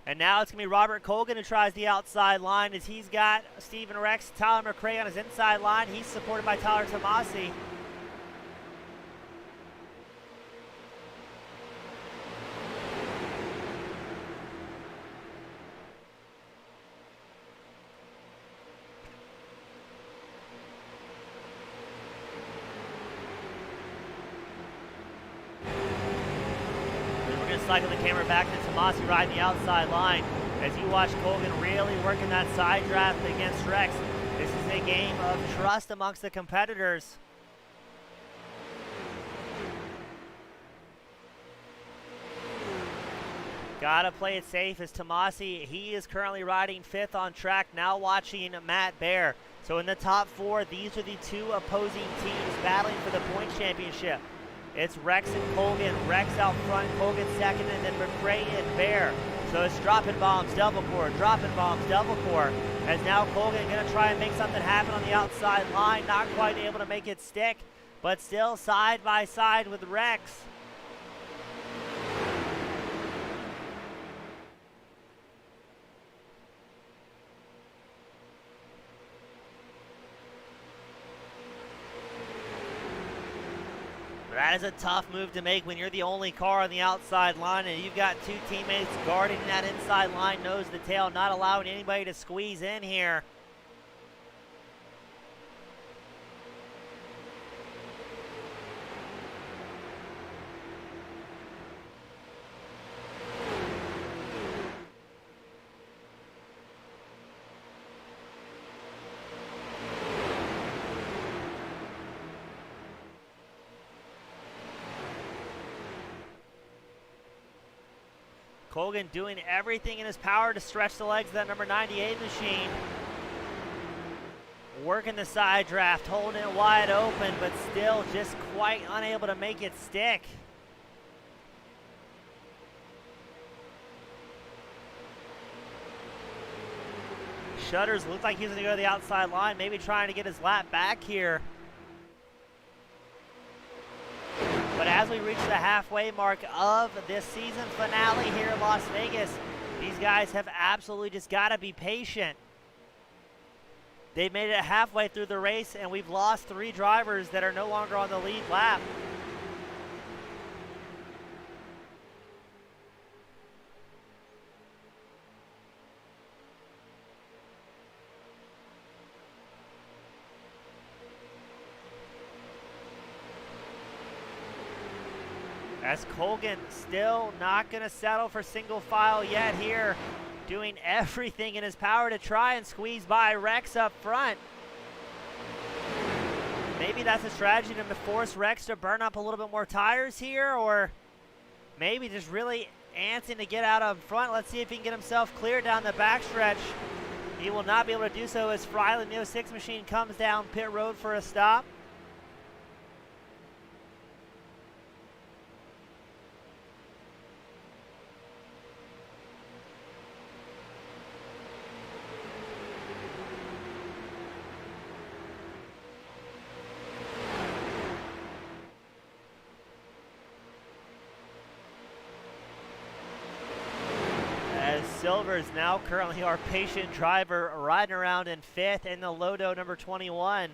S1: And now it's going to be Robert Colgan who tries the outside line as he's got Steven Rex, Tyler McRae on his inside line. He's supported by Tyler Tomasi. Cycle the camera back to Tomasi riding the outside line as you watch Colgan really working that side draft against Rex. This is a game of trust amongst the competitors. Gotta play it safe as Tomasi, he is currently riding 5th on track, now watching Matt Bear. So in the top 4, these are the 2 opposing teams battling for the point championship. It's Rex and Colgan. Rex out front, Colgan second, and then McRae and Bear. So it's dropping bombs, double core, dropping bombs, double core. As now Colgan going to try and make something happen on the outside line. Not quite able to make it stick, but still side by side with Rex. That is a tough move to make when you're the only car on the outside line and you've got 2 teammates guarding that inside line nose to tail, not allowing anybody to squeeze in here. Colgan doing everything in his power to stretch the legs of that number 98 machine. Working the side draft, holding it wide open, but still just quite unable to make it stick. Shutters looked like he's going to go to the outside line, maybe trying to get his lap back here. But as we reach the halfway mark of this season finale here in Las Vegas, these guys have absolutely just got to be patient. They made it halfway through the race, and we've lost 3 drivers that are no longer on the lead lap. As Colgan still not going to settle for single file yet here, doing everything in his power to try and squeeze by Rex up front. Maybe that's a strategy to force Rex to burn up a little bit more tires here, or maybe just really antsing to get out up front. Let's see if he can get himself clear down the backstretch. He will not be able to do so as Friley, the 06 machine, comes down pit road for a stop. Silver is now currently our patient driver, riding around in 5th in the Lodo number 21.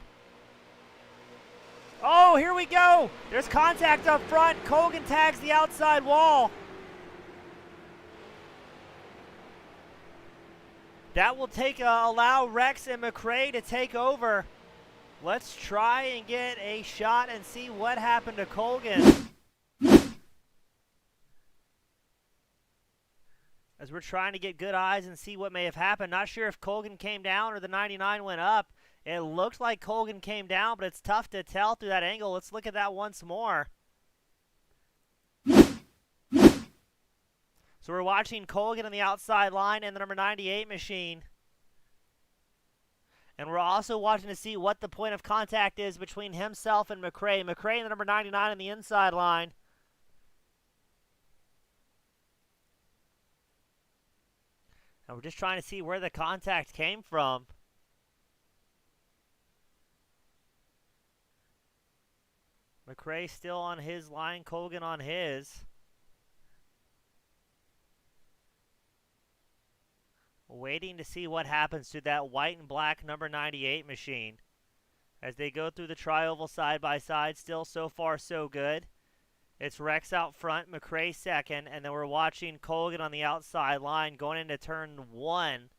S1: Oh, here we go. There's contact up front. Colgan tags the outside wall. That will allow Rex and McRae to take over. Let's try and get a shot and see what happened to Colgan. As we're trying to get good eyes and see what may have happened. Not sure if Colgan came down or the 99 went up. It looks like Colgan came down, but it's tough to tell through that angle. Let's look at that once more. So we're watching Colgan on the outside line and the number 98 machine. And we're also watching to see what the point of contact is between himself and McRae. McRae and the number 99 on the inside line. And we're just trying to see where the contact came from. McRae still on his line, Colgan on his. Waiting to see what happens to that white and black number 98 machine. As they go through the tri-oval side by side, still so far so good. It's Rex out front, McRae second, and then we're watching Colgan on the outside line going into turn 1.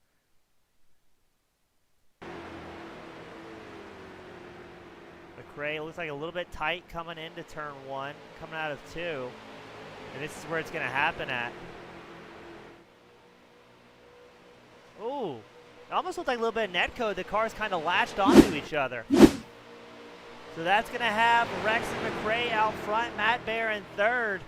S1: McRae looks like a little bit tight coming into turn 1, coming out of 2. And this is where it's going to happen at. Ooh, it almost looked like a little bit of netcode. The cars kind of latched onto each other. So that's going to have Rex and McRae out front, Matt Bear in 3rd.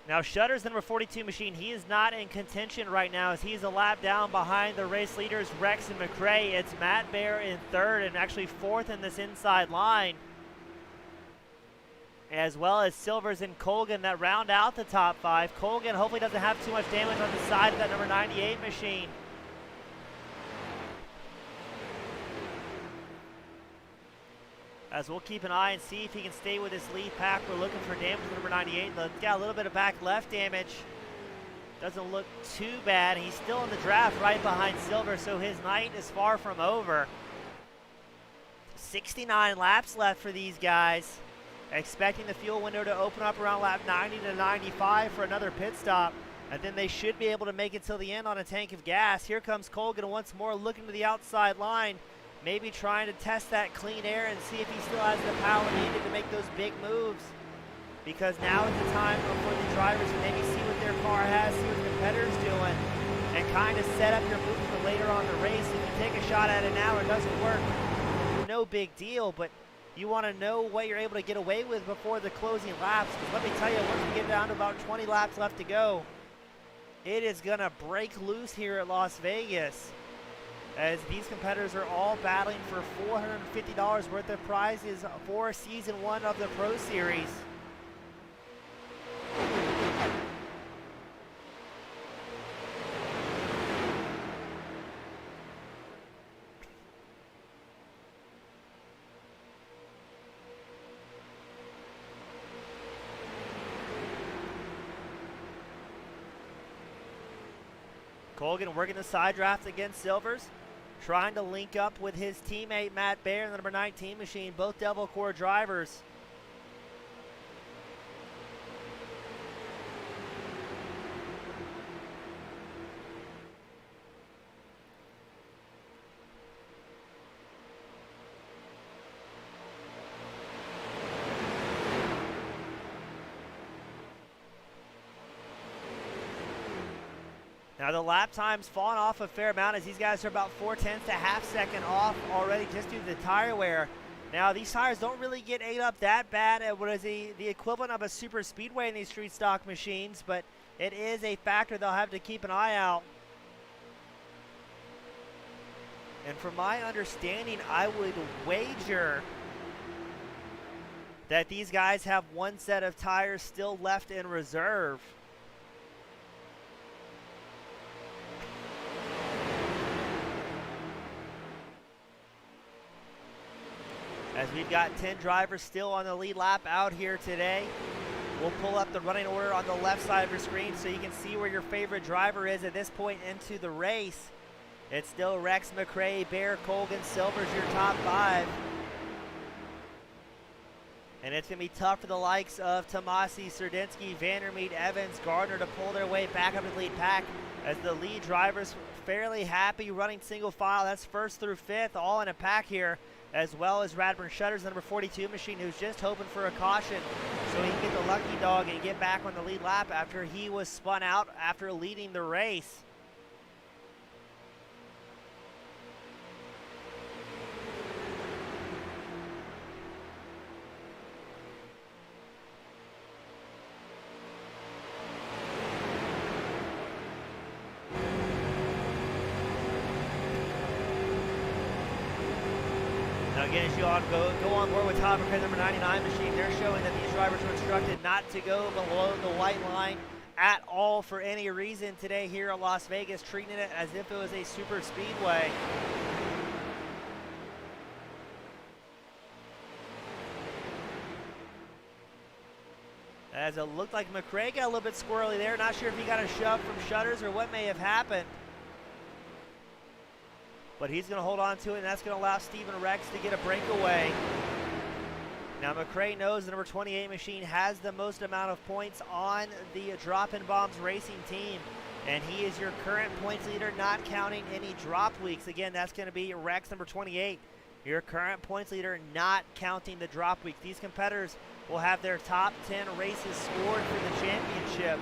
S1: Now Shutters, the number 42 machine, he is not in contention right now as he's a lap down behind the race leaders, Rex and McRae. It's Matt Bear in 3rd and actually 4th in this inside line. As well as Silvers and Colgan that round out the top 5. Colgan hopefully doesn't have too much damage on the side of that number 98 machine. As we'll keep an eye and see if he can stay with his lead pack. We're looking for damage with number 98. He's got a little bit of back left damage. Doesn't look too bad. He's still in the draft right behind Silver, so his night is far from over. 69 laps left for these guys. Expecting the fuel window to open up around lap 90 to 95 for another pit stop. And then they should be able to make it till the end on a tank of gas. Here comes Colgan once more looking to the outside line. Maybe trying to test that clean air and see if he still has the power needed to make those big moves. Because now is the time for the drivers to maybe see what their car has, see what the competitor's doing, and kind of set up your moves for later on in the race. If you take a shot at it now and it doesn't work, no big deal, but you want to know what you're able to get away with before the closing laps. Because let me tell you, once we get down to about 20 laps left to go, it is going to break loose here at Las Vegas, as these competitors are all battling for $450 worth of prizes for Season 1 of the Pro Series. Colgan working the side draft against Silvers, trying to link up with his teammate Matt Baer in the number 19 machine, both Devil Core drivers. Now the lap time's fallen off a fair amount, as these guys are about 0.4 to half second off already just due to the tire wear. Now these tires don't really get ate up that bad at what is the equivalent of a super speedway in these street stock machines, but it is a factor they'll have to keep an eye out. And from my understanding, I would wager that these guys have one set of tires still left in reserve. As we've got 10 drivers still on the lead lap out here today. We'll pull up the running order on the left side of your screen so you can see where your favorite driver is at this point into the race. It's still Rex, McRae, Bear, Colgan, Silvers, your top 5. And it's going to be tough for the likes of Tomasi, Sterdinski, Vandermeet, Evans, Gardner to pull their way back up to the lead pack, as the lead drivers fairly happy running single file. That's first through fifth, all in a pack here, as well as Radburn Shutters, the number 42 machine, who's just hoping for a caution so he can get the lucky dog and get back on the lead lap after he was spun out after leading the race. Again, as you all go on board with Todd McRae, number 99 machine, they're showing that these drivers were instructed not to go below the white line at all for any reason today here at Las Vegas, treating it as if it was a super speedway. As it looked like McRae got a little bit squirrely there. Not sure if he got a shove from Shutters or what may have happened. But he's going to hold on to it, and that's going to allow Steven Rex to get a breakaway. Now McRae knows the number 28 machine has the most amount of points on the Drop-In Bombs racing team, and he is your current points leader, not counting any drop weeks. Again, that's going to be Rex, number 28, your current points leader, not counting the drop weeks. These competitors will have their top 10 races scored for the championship,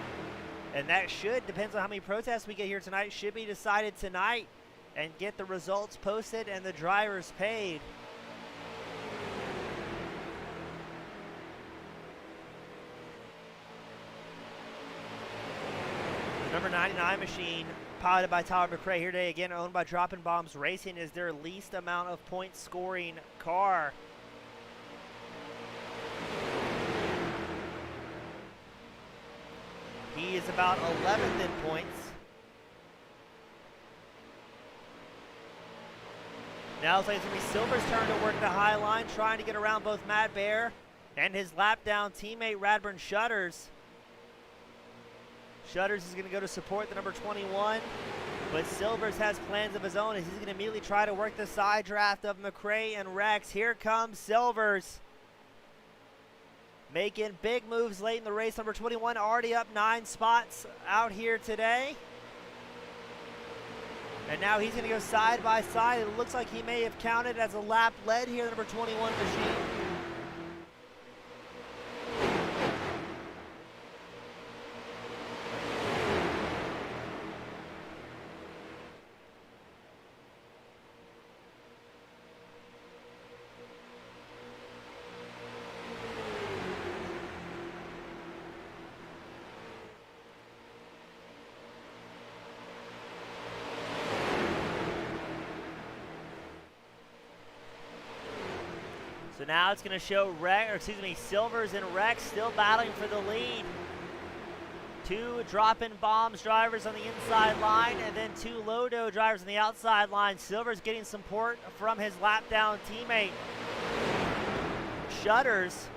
S1: and that should, depends on how many protests we get here tonight, should be decided tonight and get the results posted and the drivers paid. The number 99 machine, piloted by Tyler McRae here today, again owned by Drop-In Bombs Racing, is their least amount of point scoring car. He is about 11th in points. Now it's like it's going to be Silver's turn to work the high line, trying to get around both Matt Baer and his lap down teammate Radburn Shutters. Shutters is going to go to support the number 21, but Silvers has plans of his own as he's going to immediately try to work the side draft of McRae and Rex. Here comes Silvers, making big moves late in the race. Number 21 already up 9 spots out here today. And now he's going to go side by side. It looks like he may have counted as a lap led here, the number 21 machine. So now it's going to show Silvers and Rex still battling for the lead. Two drop-in bombs drivers on the inside line, and then two Lodo drivers on the outside line. Silvers getting support from his lap-down teammate, Shutters.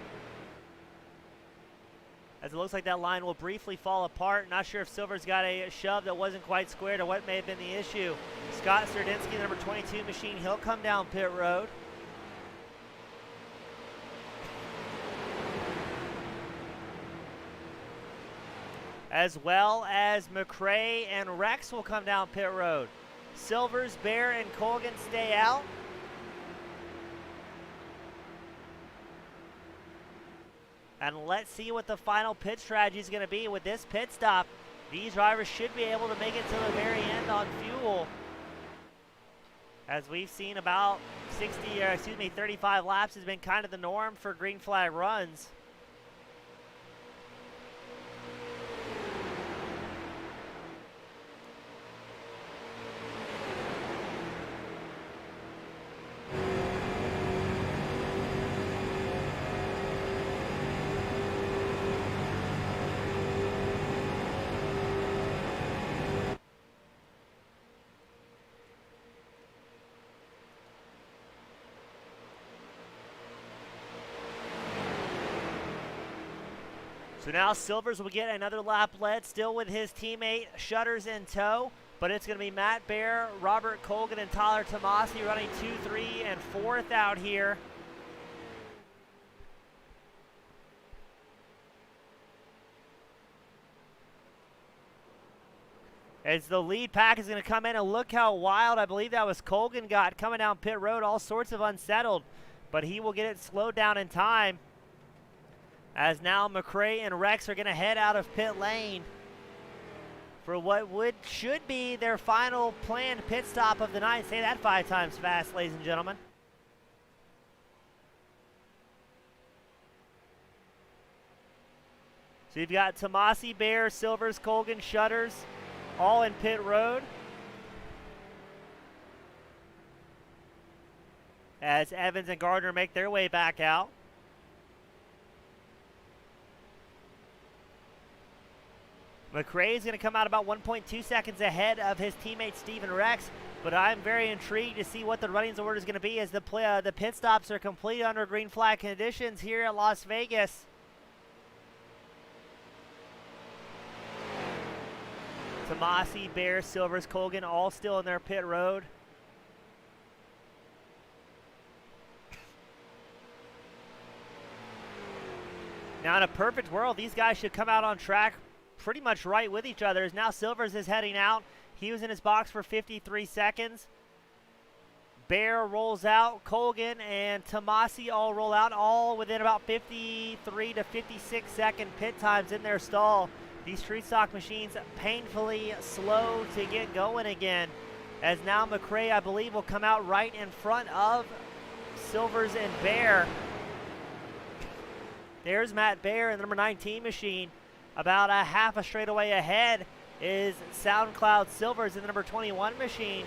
S1: As it looks like that line will briefly fall apart. Not sure if Silvers got a shove that wasn't quite squared or what may have been the issue. Scott Sterdinski, the number 22 machine, he'll come down pit road. As well as McRae and Rex will come down pit road. Silvers, Bear, and Colgan stay out. And let's see what the final pit strategy is going to be with this pit stop. These drivers should be able to make it to the very end on fuel. As we've seen, about 35 laps has been kind of the norm for green flag runs. So now Silvers will get another lap led, still with his teammate Shutters in tow. But it's going to be Matt Bear, Robert Colgan, and Tyler Tomasi running 2, 3, and 4th out here. As the lead pack is going to come in, and look how wild, I believe that was Colgan got coming down pit road, all sorts of unsettled. But he will get it slowed down in time. As now McRae and Rex are going to head out of pit lane for what should be their final planned pit stop of the night. Say that 5 times fast, ladies and gentlemen. So you've got Tomasi, Bear, Silvers, Colgan, Shutters, all in pit road. As Evans and Gardner make their way back out. McRae is going to come out about 1.2 seconds ahead of his teammate Steven Rex, but I'm very intrigued to see what the running order is going to be as the pit stops are complete under green flag conditions here at Las Vegas. Tomasi, Bear, Silvers, Colgan all still in their pit road. Now in a perfect world, these guys should come out on track pretty much right with each other. As now Silvers is heading out. He was in his box for 53 seconds. Bear rolls out. Colgan and Tomasi all roll out, all within about 53 to 56 second pit times in their stall. These street stock machines painfully slow to get going again. As now McRae, I believe, will come out right in front of Silvers and Bear. There's Matt Bear in the number 19 machine. About a half a straightaway ahead is SoundCloud Silvers in the number 21 machine.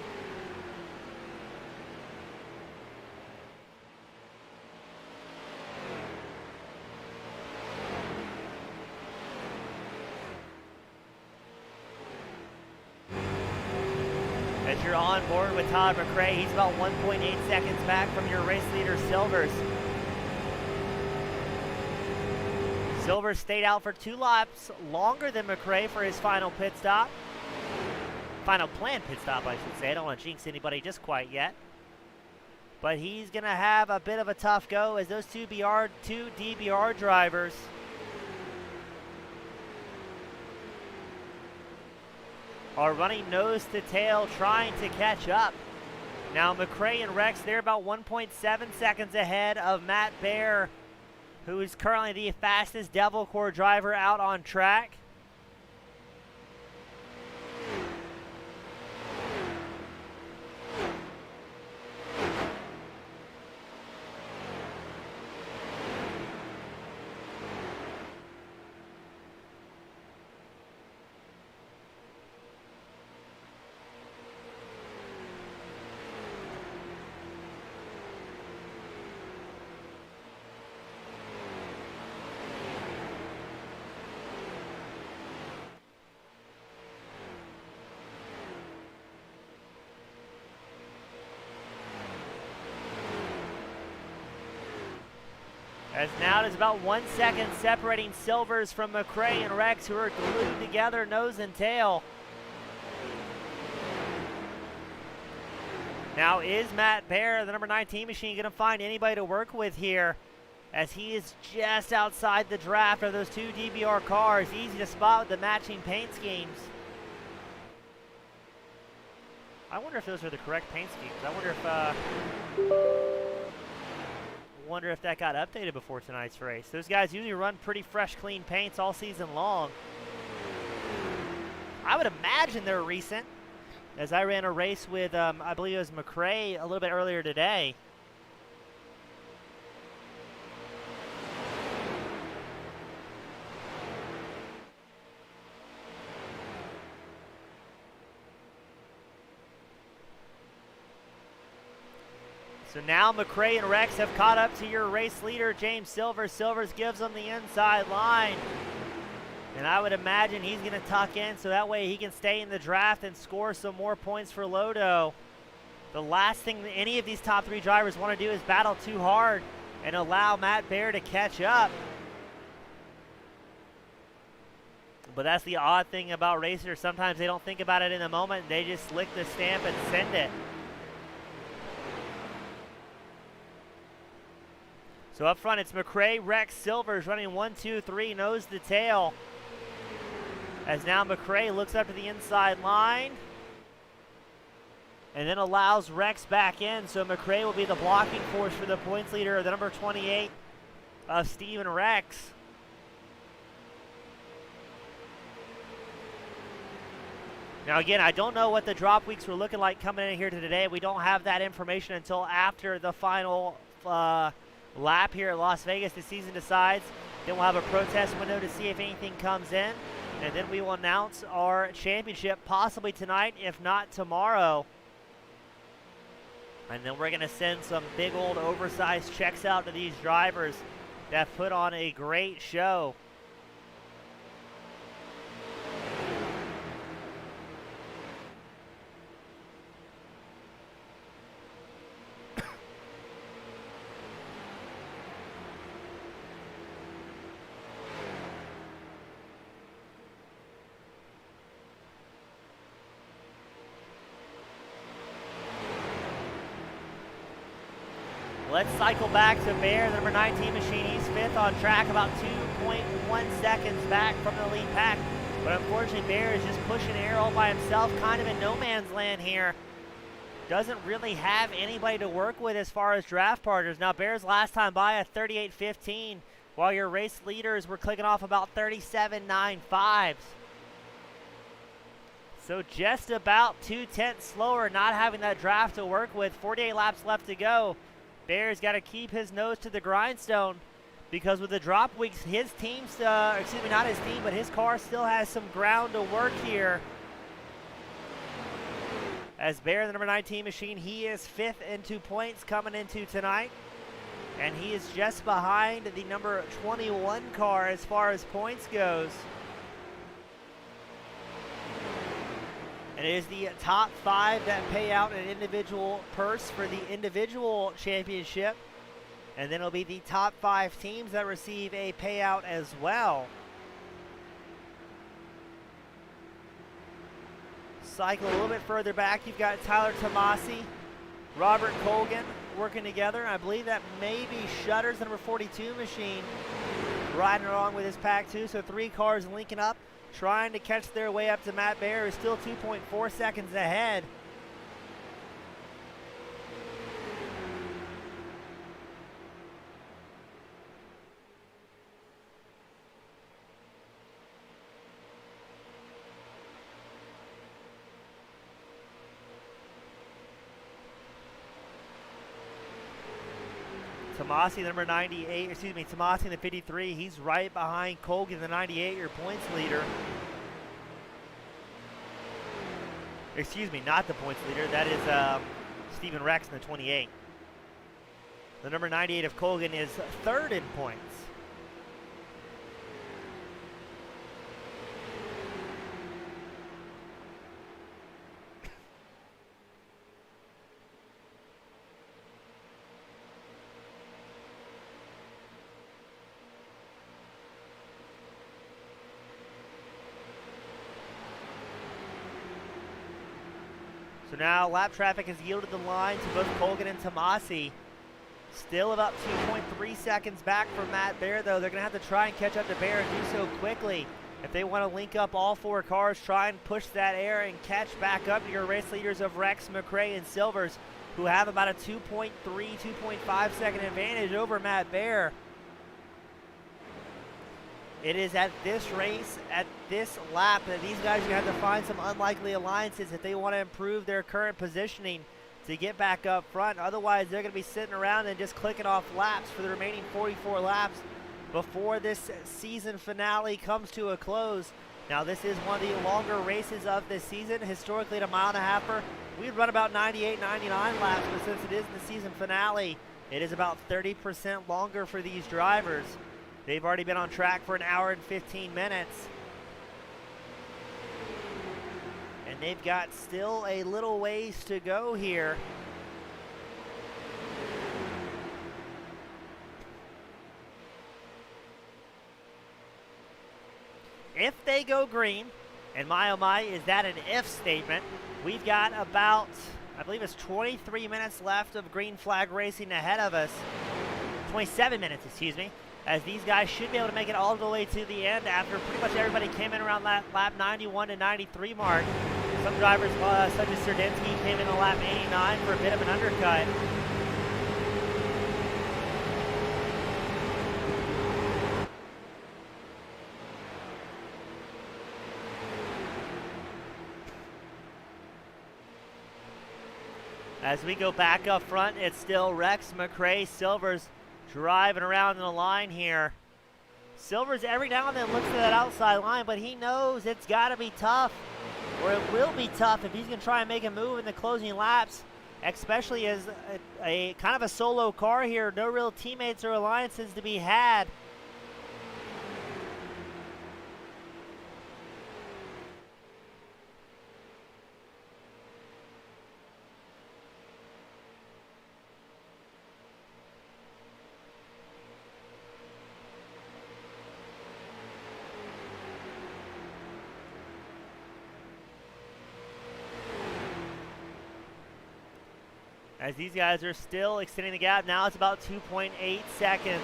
S1: As you're on board with Todd McRae, he's about 1.8 seconds back from your race leader Silvers. Silvers stayed out for 2 laps longer than McRae for his final pit stop. Final planned pit stop, I should say. I don't want to jinx anybody just quite yet. But he's going to have a bit of a tough go as those two DBR drivers are running nose to tail trying to catch up. Now McRae and Rex, they're about 1.7 seconds ahead of Matt Bear, who is currently the fastest Devil Core driver out on track. As now there's about 1 second separating Silvers from McRae and Rex, who are glued together nose and tail. Now is Matt Baer, the number 19 machine, going to find anybody to work with here, as he is just outside the draft of those two DBR cars. Easy to spot with the matching paint schemes. I wonder if those are the correct paint schemes. I wonder if that got updated before tonight's race. Those guys usually run pretty fresh, clean paints all season long. I would imagine they're recent, as I ran a race with, I believe it was McRae a little bit earlier today. So now McRae and Rex have caught up to your race leader, James Silvers. Silvers gives him the inside line. And I would imagine he's going to tuck in so that way he can stay in the draft and score some more points for Lodo. The last thing that any of these top three drivers want to do is battle too hard and allow Matt Baer to catch up. But that's the odd thing about racers. Sometimes they don't think about it in the moment. They just lick the stamp and send it. So up front, it's McRae, Rex, Silvers running 1, 2, 3, nose to tail. As now McRae looks up to the inside line and then allows Rex back in. So McRae will be the blocking force for the points leader, the number 28 of Steven Rex. Now again, I don't know what the drop weeks were looking like coming in here to today. We don't have that information until after the final lap here at Las Vegas. The season decides. Then we'll have a protest window to see if anything comes in. And then we will announce our championship possibly tonight, if not tomorrow. And then we're going to send some big old oversized checks out to these drivers that put on a great show. Let's cycle back to Baer, the number 19 machine. He's fifth on track, about 2.1 seconds back from the lead pack. But unfortunately, Baer is just pushing air all by himself, kind of in no man's land here. Doesn't really have anybody to work with as far as draft partners. Now, Baer's last time by a 38.15, while your race leaders were clicking off about 37.95s. So just about 2/10 slower, not having that draft to work with. 48 laps left to go. Baer's got to keep his nose to the grindstone, because with the drop weeks, his team's, excuse me, not his team, but his car still has some ground to work here. As Baer, the number 19 machine, he is fifth in 2 points coming into tonight. And he is just behind the number 21 car as far as points goes. And it is the top 5 that pay out an individual purse for the individual championship. And then it'll be the top 5 teams that receive a payout as well. Cycle a little bit further back, you've got Tyler Tomasi, Robert Colgan working together. I believe that may be Shutter's number 42 machine riding along with his pack too. So 3 cars linking up, trying to catch their way up to Matt Baer, who's still 2.4 seconds ahead. Tomasi, the number 98, excuse me, Tomasi, the 53, he's right behind Colgan, the 98, your points leader. Excuse me, not the points leader, that is Steven Rex in the 28. The number 98 of Colgan is third in points. So now lap traffic has yielded the line to both Colgan and Tomasi. Still about 2.3 seconds back from Matt Baer, though. They're going to have to try and catch up to Baer and do so quickly. If they want to link up all four cars, try and push that air and catch back up to your race leaders of Rex, McRae, and Silvers, who have about a 2.3, 2.5 second advantage over Matt Baer. It is at this race, at this lap, that these guys are going to have to find some unlikely alliances if they want to improve their current positioning to get back up front. Otherwise, they're going to be sitting around and just clicking off laps for the remaining 44 laps before this season finale comes to a close. Now, this is one of the longer races of this season. Historically, at a mile and a halfer, we'd run about 98, 99 laps, but since it is the season finale, it is about 30% longer for these drivers. They've already been on track for an hour and 15 minutes. And they've got still a little ways to go here. If they go green, and my oh my, is that an if statement, we've got about, I believe it's 23 minutes left of green flag racing ahead of us. 27 minutes, excuse me, as these guys should be able to make it all the way to the end after pretty much everybody came in around lap 91 to 93 mark. Some drivers, such as Sterdinski, came in on lap 89 for a bit of an undercut. As we go back up front, it's still Rex, McRae, Silvers driving around in the line here. Silvers every now and then looks to that outside line, but he knows it's got to be tough, or it will be tough if he's going to try and make a move in the closing laps, especially as a kind of a solo car here. No real teammates or alliances to be had. As these guys are still extending the gap. Now it's about 2.8 seconds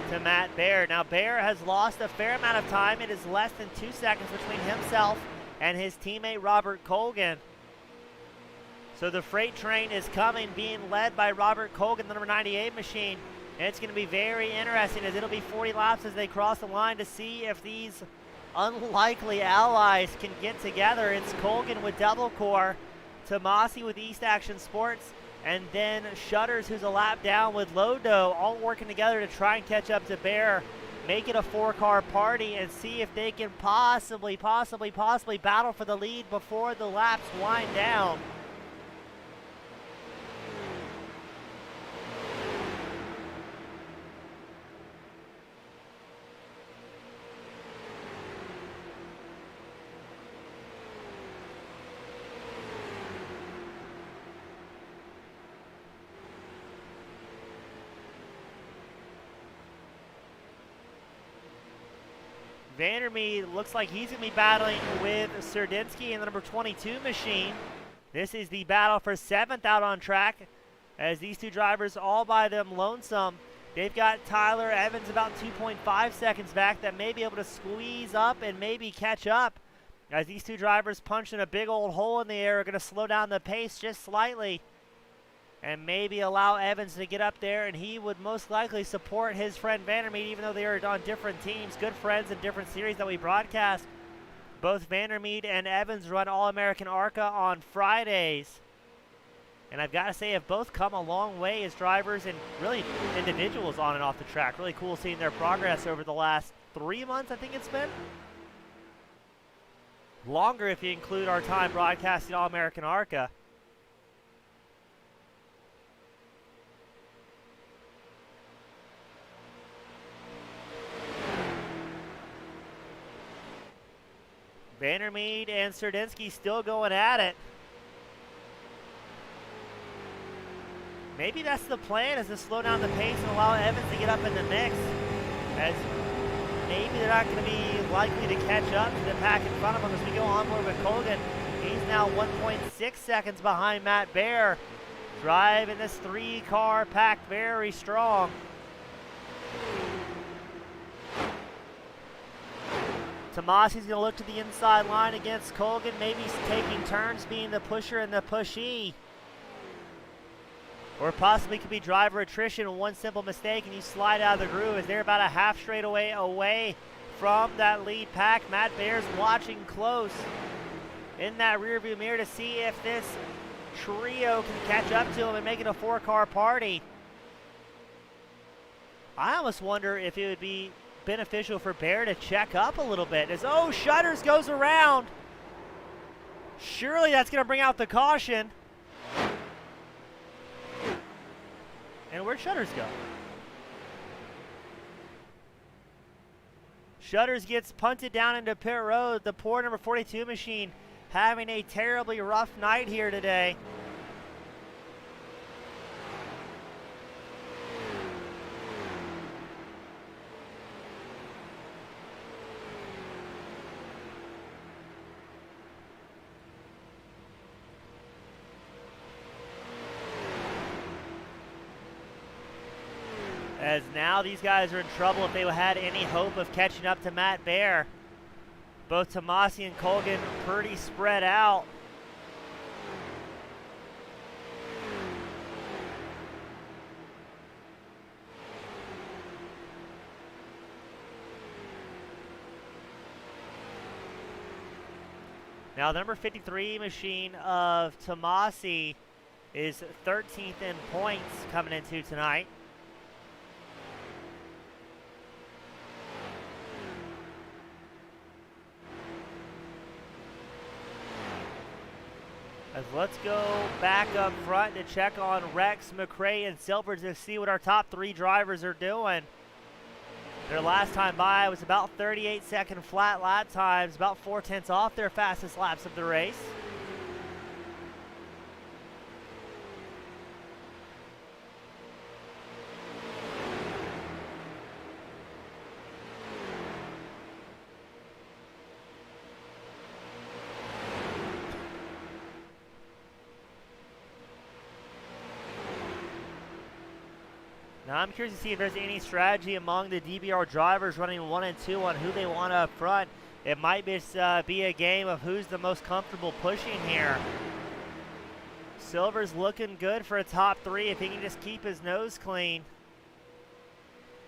S1: to Matt Baer. Now Baer has lost a fair amount of time. It is less than 2 seconds between himself and his teammate Robert Colgan. So the freight train is coming, being led by Robert Colgan, the number 98 machine. And it's going to be very interesting as it'll be 40 laps as they cross the line to see if these unlikely allies can get together. It's Colgan with Double Core, Tomasi with East Action Sports, and then Shutters, who's a lap down with Lodo, all working together to try and catch up to Baer, make it a four-car party, and see if they can possibly battle for the lead before the laps wind down. Vandermeer looks like he's going to be battling with Sterdinski in the number 22 machine. This is the battle for 7th out on track, as these two drivers all by them lonesome. They've got Tyler Evans about 2.5 seconds back that may be able to squeeze up and maybe catch up, as these two drivers punching a big old hole in the air are going to slow down the pace just slightly and maybe allow Evans to get up there, and he would most likely support his friend Vandermeer, even though they are on different teams, good friends in different series that we broadcast. Both Vandermeer and Evans run All-American ARCA on Fridays. And I've got to say, have both come a long way as drivers and really individuals on and off the track. Really cool seeing their progress over the last 3 months, I think it's been. Longer if you include our time broadcasting All-American ARCA. Vandermeer and Sterdinski still going at it. Maybe that's the plan, is to slow down the pace and allow Evans to get up in the mix, as maybe they're not going to be likely to catch up to the pack in front of them as we go on board with Colgan. He He's now 1.6 seconds behind Matt Bear. Driving this 3-car pack very strong. Tomasi's going to look to the inside line against Colgan. Maybe he's taking turns being the pusher and the pushee. Or possibly could be driver attrition. One simple mistake and you slide out of the groove as they're about a half straightaway away from that lead pack. Matt Bear's watching close in that rearview mirror to see if this trio can catch up to him and make it a 4-car party. I almost wonder if it would be beneficial for Bear to check up a little bit. As Shutters goes around. Surely that's going to bring out the caution. And where'd Shutters go? Shutters gets punted down into pit road. The poor number 42 machine having a terribly rough night here today. As now these guys are in trouble if they had any hope of catching up to Matt Bear. Both Tomasi and Colgan pretty spread out. Now the number 53 machine of Tomasi is 13th in points coming into tonight. Let's go back up front to check on Rex, McRae, and Silvers to see what our top 3 drivers are doing. Their last time by was about 38-second flat lap times, about 4/10 off their fastest laps of the race. Now I'm curious to see if there's any strategy among the DBR drivers running 1 and 2 on who they want up front. It might be a game of who's the most comfortable pushing here. Silver's looking good for a top 3 if he can just keep his nose clean.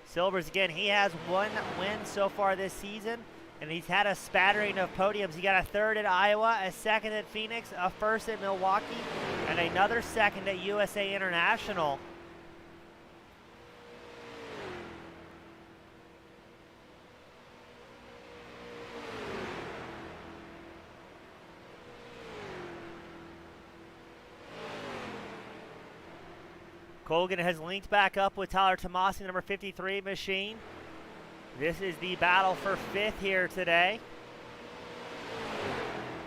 S1: Silvers, again, he has 1 win so far this season, and he's had a spattering of podiums. He got a 3rd at Iowa, a 2nd at Phoenix, a 1st at Milwaukee, and another 2nd at USA International. Colgan has linked back up with Tyler Tomasi, number 53 machine. This is the battle for 5th here today.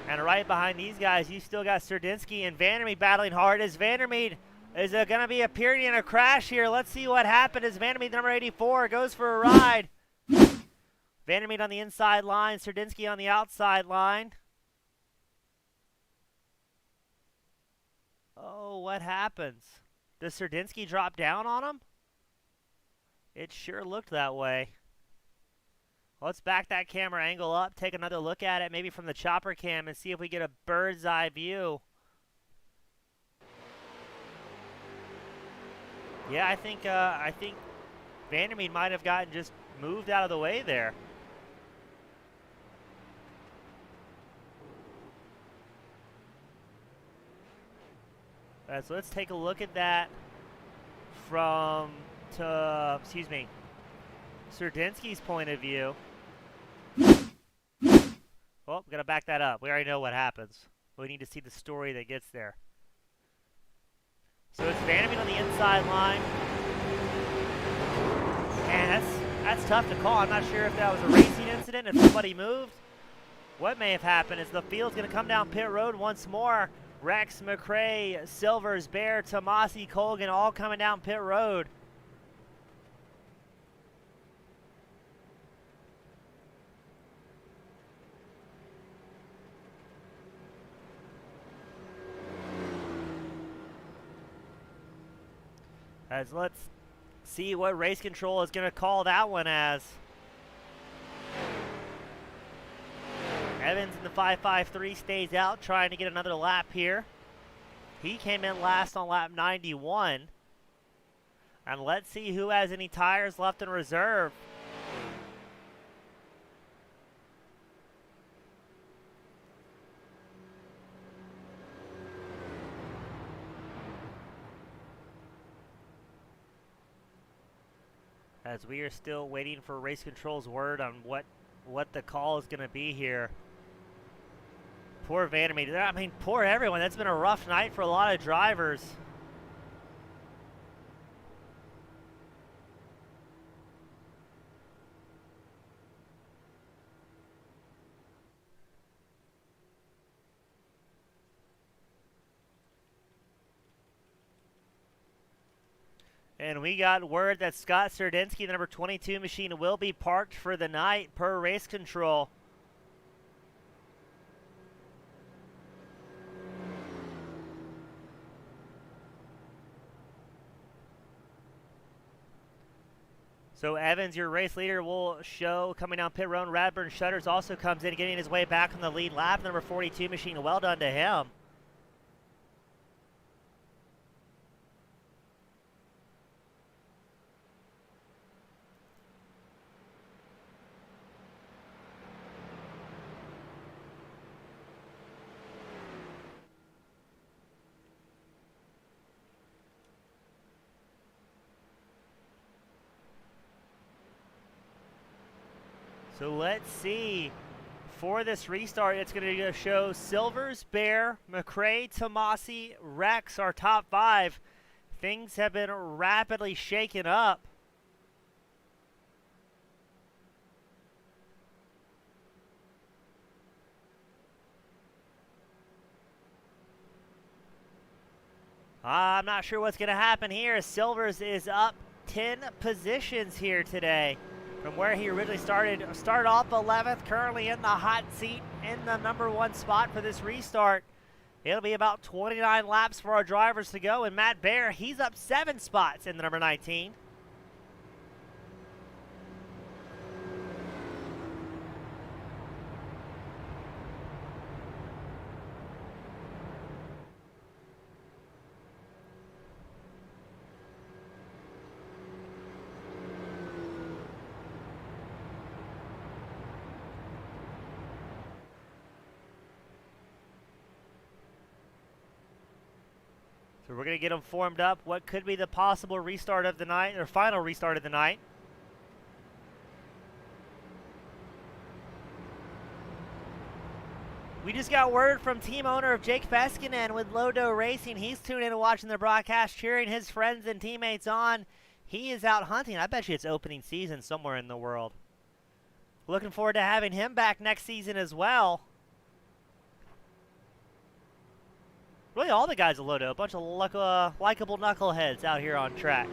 S1: And right behind these guys, you still got Sterdinski and Vandermeed battling hard. Is Vandermeed, is it going to be a period and a crash here? Let's see what happened as Vandermeed, number 84, goes for a ride. Vandermeed on the inside line, Sterdinski on the outside line. Oh, what happens? Does Sterdinski drop down on him? It sure looked that way. Let's back that camera angle up, take another look at it, maybe from the chopper cam, and see if we get a bird's eye view. Yeah, I think Vandermeed might have gotten just moved out of the way there. So let's take a look at that from, Sterdinski's point of view. Well, we gotta back that up. We already know what happens. We need to see the story that gets there. So it's Vandermeed on the inside line. And that's tough to call. I'm not sure if that was a racing incident, if somebody moved. What may have happened is the field's gonna come down pit road once more. Rex, McRae, Silvers, Bear, Tomasi, Colgan, all coming down pit road. As let's see what race control is going to call that one as. Evans in the 5.53 stays out, trying to get another lap here. He came in last on lap 91. And let's see who has any tires left in reserve. As we are still waiting for race control's word on what the call is going to be here. Poor Vandermeer. I mean, poor everyone. That's been a rough night for a lot of drivers. And we got word that Scott Sterdinski, the number 22 machine, will be parked for the night per race control. So Evans, your race leader, will show coming down pit road. Radburn Shutters also comes in, getting his way back on the lead lap. Number 42 machine, well done to him. So let's see. For this restart, it's going to show Silvers, Bear, McRae, Tomasi, Rex, our top 5. Things have been rapidly shaken up. I'm not sure what's going to happen here. Silvers is up 10 positions here today. From where he originally started off 11th, currently in the hot seat in the number 1 spot for this restart. It'll be about 29 laps for our drivers to go, and Matt Bear, he's up 7 spots in the number 19. So we're going to get them formed up. What could be the possible restart of the night, or final restart of the night. We just got word from team owner of Jake Feskinen with Lodo Racing. He's tuned in and watching the broadcast, cheering his friends and teammates on. He is out hunting. I bet you it's opening season somewhere in the world. Looking forward to having him back next season as well. Really, all the guys at Lodo, a bunch of likable knuckleheads out here on track.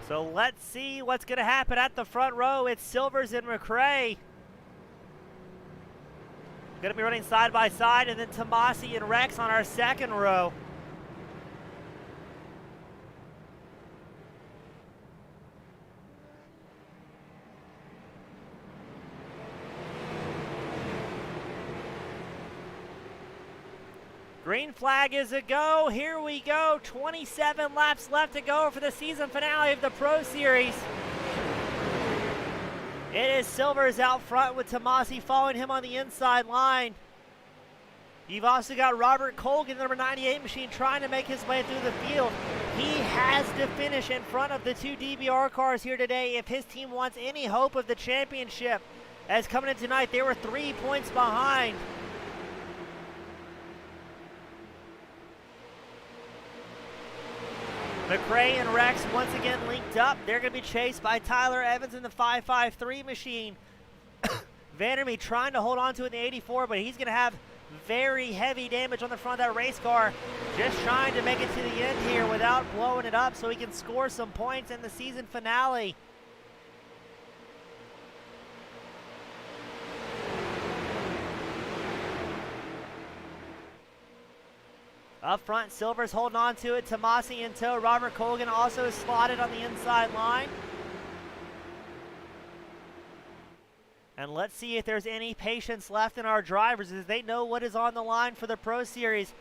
S1: So let's see what's going to happen at the front row. It's Silvers and McRae. Going to be running side by side, and then Tomasi and Rex on our second row. Green flag is a go. Here we go. 27 laps left to go for the season finale of the Pro Series. It is Silvers out front with Tomasi following him on the inside line. You've also got Robert Colgan, the number 98 machine, trying to make his way through the field. He has to finish in front of the 2 DBR cars here today if his team wants any hope of the championship. As coming in tonight, they were 3 points behind. McRae and Rex once again linked up. They're going to be chased by Tyler Evans in the 5.53 machine. Vandermeer trying to hold on to it in the 84, but he's going to have very heavy damage on the front of that race car. Just trying to make it to the end here without blowing it up so he can score some points in the season finale. Up front, Silver's holding on to it. Tomasi in tow. Robert Colgan also slotted on the inside line. And let's see if there's any patience left in our drivers as they know what is on the line for the Pro Series.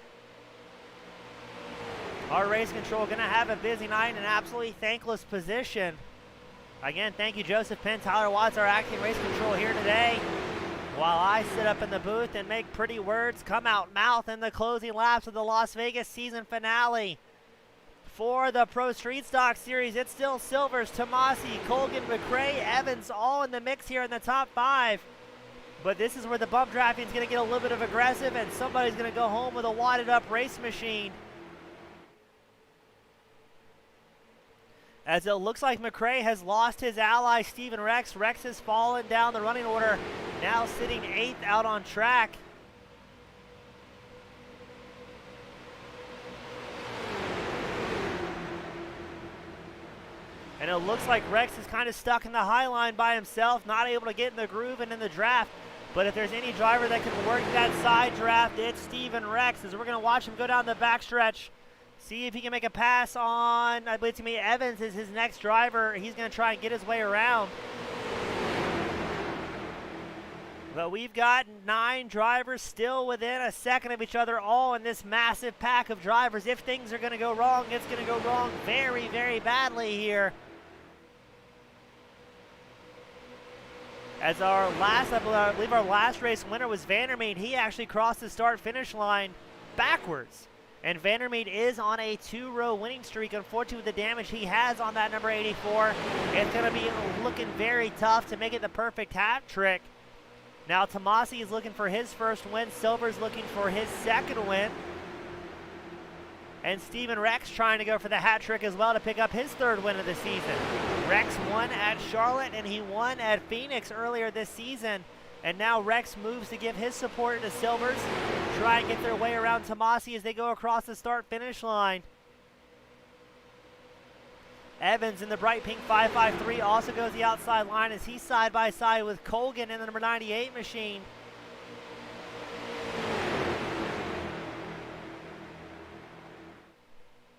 S1: Our race control going to have a busy night in an absolutely thankless position. Again, thank you, Joseph Penn, Tyler Watts, our acting race control here today. While I sit up in the booth and make pretty words come out mouth in the closing laps of the Las Vegas season finale. For the Pro Street Stock Series, it's still Silvers, Tomasi, Colgan, McRae, Evans, all in the mix here in the top 5. But this is where the bump drafting is going to get a little bit of aggressive, and somebody's going to go home with a wadded up race machine. As it looks like McRae has lost his ally, Steven Rex. Rex has fallen down the running order, now sitting 8th out on track. And it looks like Rex is kind of stuck in the high line by himself, not able to get in the groove and in the draft. But if there's any driver that can work that side draft, it's Steven Rex, as we're going to watch him go down the backstretch. See if he can make a pass on, I believe to me, Evans is his next driver. He's going to try and get his way around. But we've got 9 drivers still within a second of each other, all in this massive pack of drivers. If things are going to go wrong, it's going to go wrong very, very badly here. As our last, I believe our last race winner was Vandermeer. He actually crossed the start-finish line backwards. And Vandermeer is on a 2-row winning streak. Unfortunately, with the damage he has on that number 84, it's going to be looking very tough to make it the perfect hat trick. Now Tomasi is looking for his first win. Silver's looking for his second win. And Steven Rex trying to go for the hat trick as well to pick up his 3rd win of the season. Rex won at Charlotte and he won at Phoenix earlier this season. And now Rex moves to give his support to Silvers. Try and get their way around Tomasi as they go across the start-finish line. Evans in the bright pink 553 also goes the outside line as he's side by side with Colgan in the number 98 machine.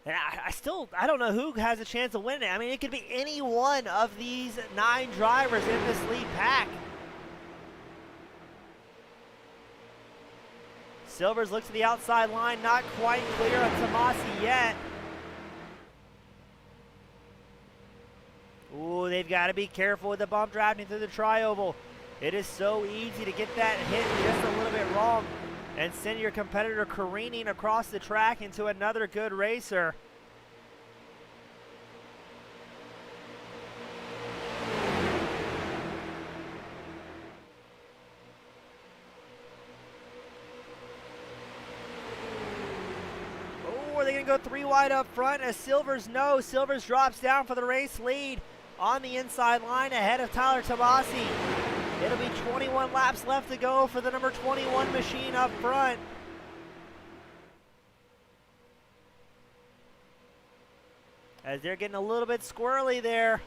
S1: And I don't know who has a chance of winning it. I mean, it could be any one of these 9 drivers in this lead pack. Silvers looks to the outside line, not quite clear on Tomasi yet. Ooh, they've got to be careful with the bump drafting through the tri-oval. It is so easy to get that hit just a little bit wrong and send your competitor careening across the track into another good racer. Oh, are they going to go 3 wide up front as Silvers? No, Silvers drops down for the race lead on the inside line ahead of Tyler Tomasi. It'll be 21 laps left to go for the number 21 machine up front. As they're getting a little bit squirrely there.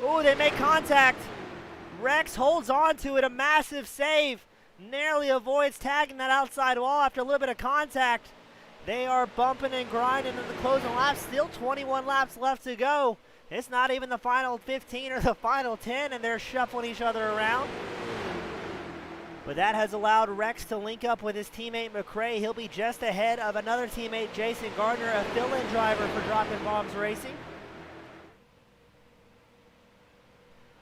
S1: Oh, they make contact. Rex holds on to it, a massive save. Narrowly avoids tagging that outside wall after a little bit of contact. They are bumping and grinding in the closing laps. Still 21 laps left to go. It's not even the final 15 or the final 10, and they're shuffling each other around. But that has allowed Rex to link up with his teammate McRae. He'll be just ahead of another teammate, Jason Gardner, a fill-in driver for Dropping Bombs Racing.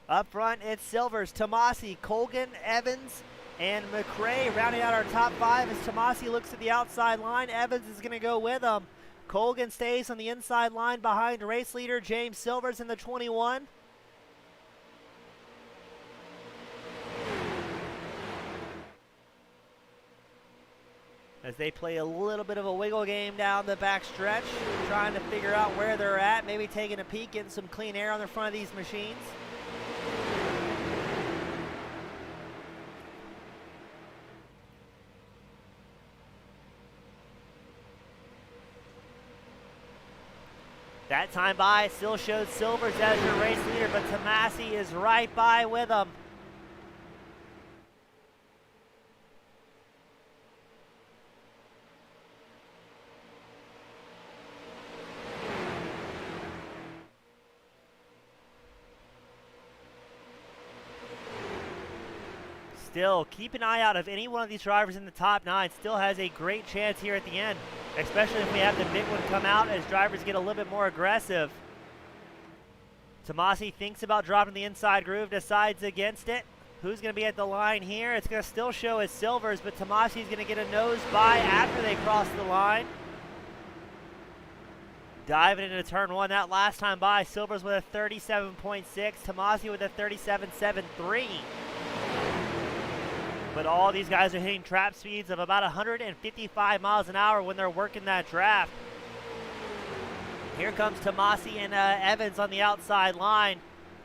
S1: Up front, it's Silvers, Tomasi, Colgan, Evans, and McRae rounding out our top 5 as Tomasi looks at the outside line. Evans is going to go with him. Colgan stays on the inside line behind race leader James Silvers in the 21. As they play a little bit of a wiggle game down the back stretch, trying to figure out where they're at, maybe taking a peek, getting some clean air on the front of these machines. That time by still shows Silvers as your race leader, but Tomasi is right by with him. Still, keep an eye out if any one of these drivers in the top 9 still has a great chance here at the end, especially if we have the big one come out as drivers get a little bit more aggressive. Tomasi thinks about dropping the inside groove, decides against it. Who's going to be at the line here? It's going to still show as Silvers, but Tomasi's going to get a nose by after they cross the line. Diving into turn 1 that last time by, Silvers with a 37.6, Tomasi with a 37.73. But all these guys are hitting trap speeds of about 155 miles an hour when they're working that draft. Here comes Tomasi and Evans on the outside line.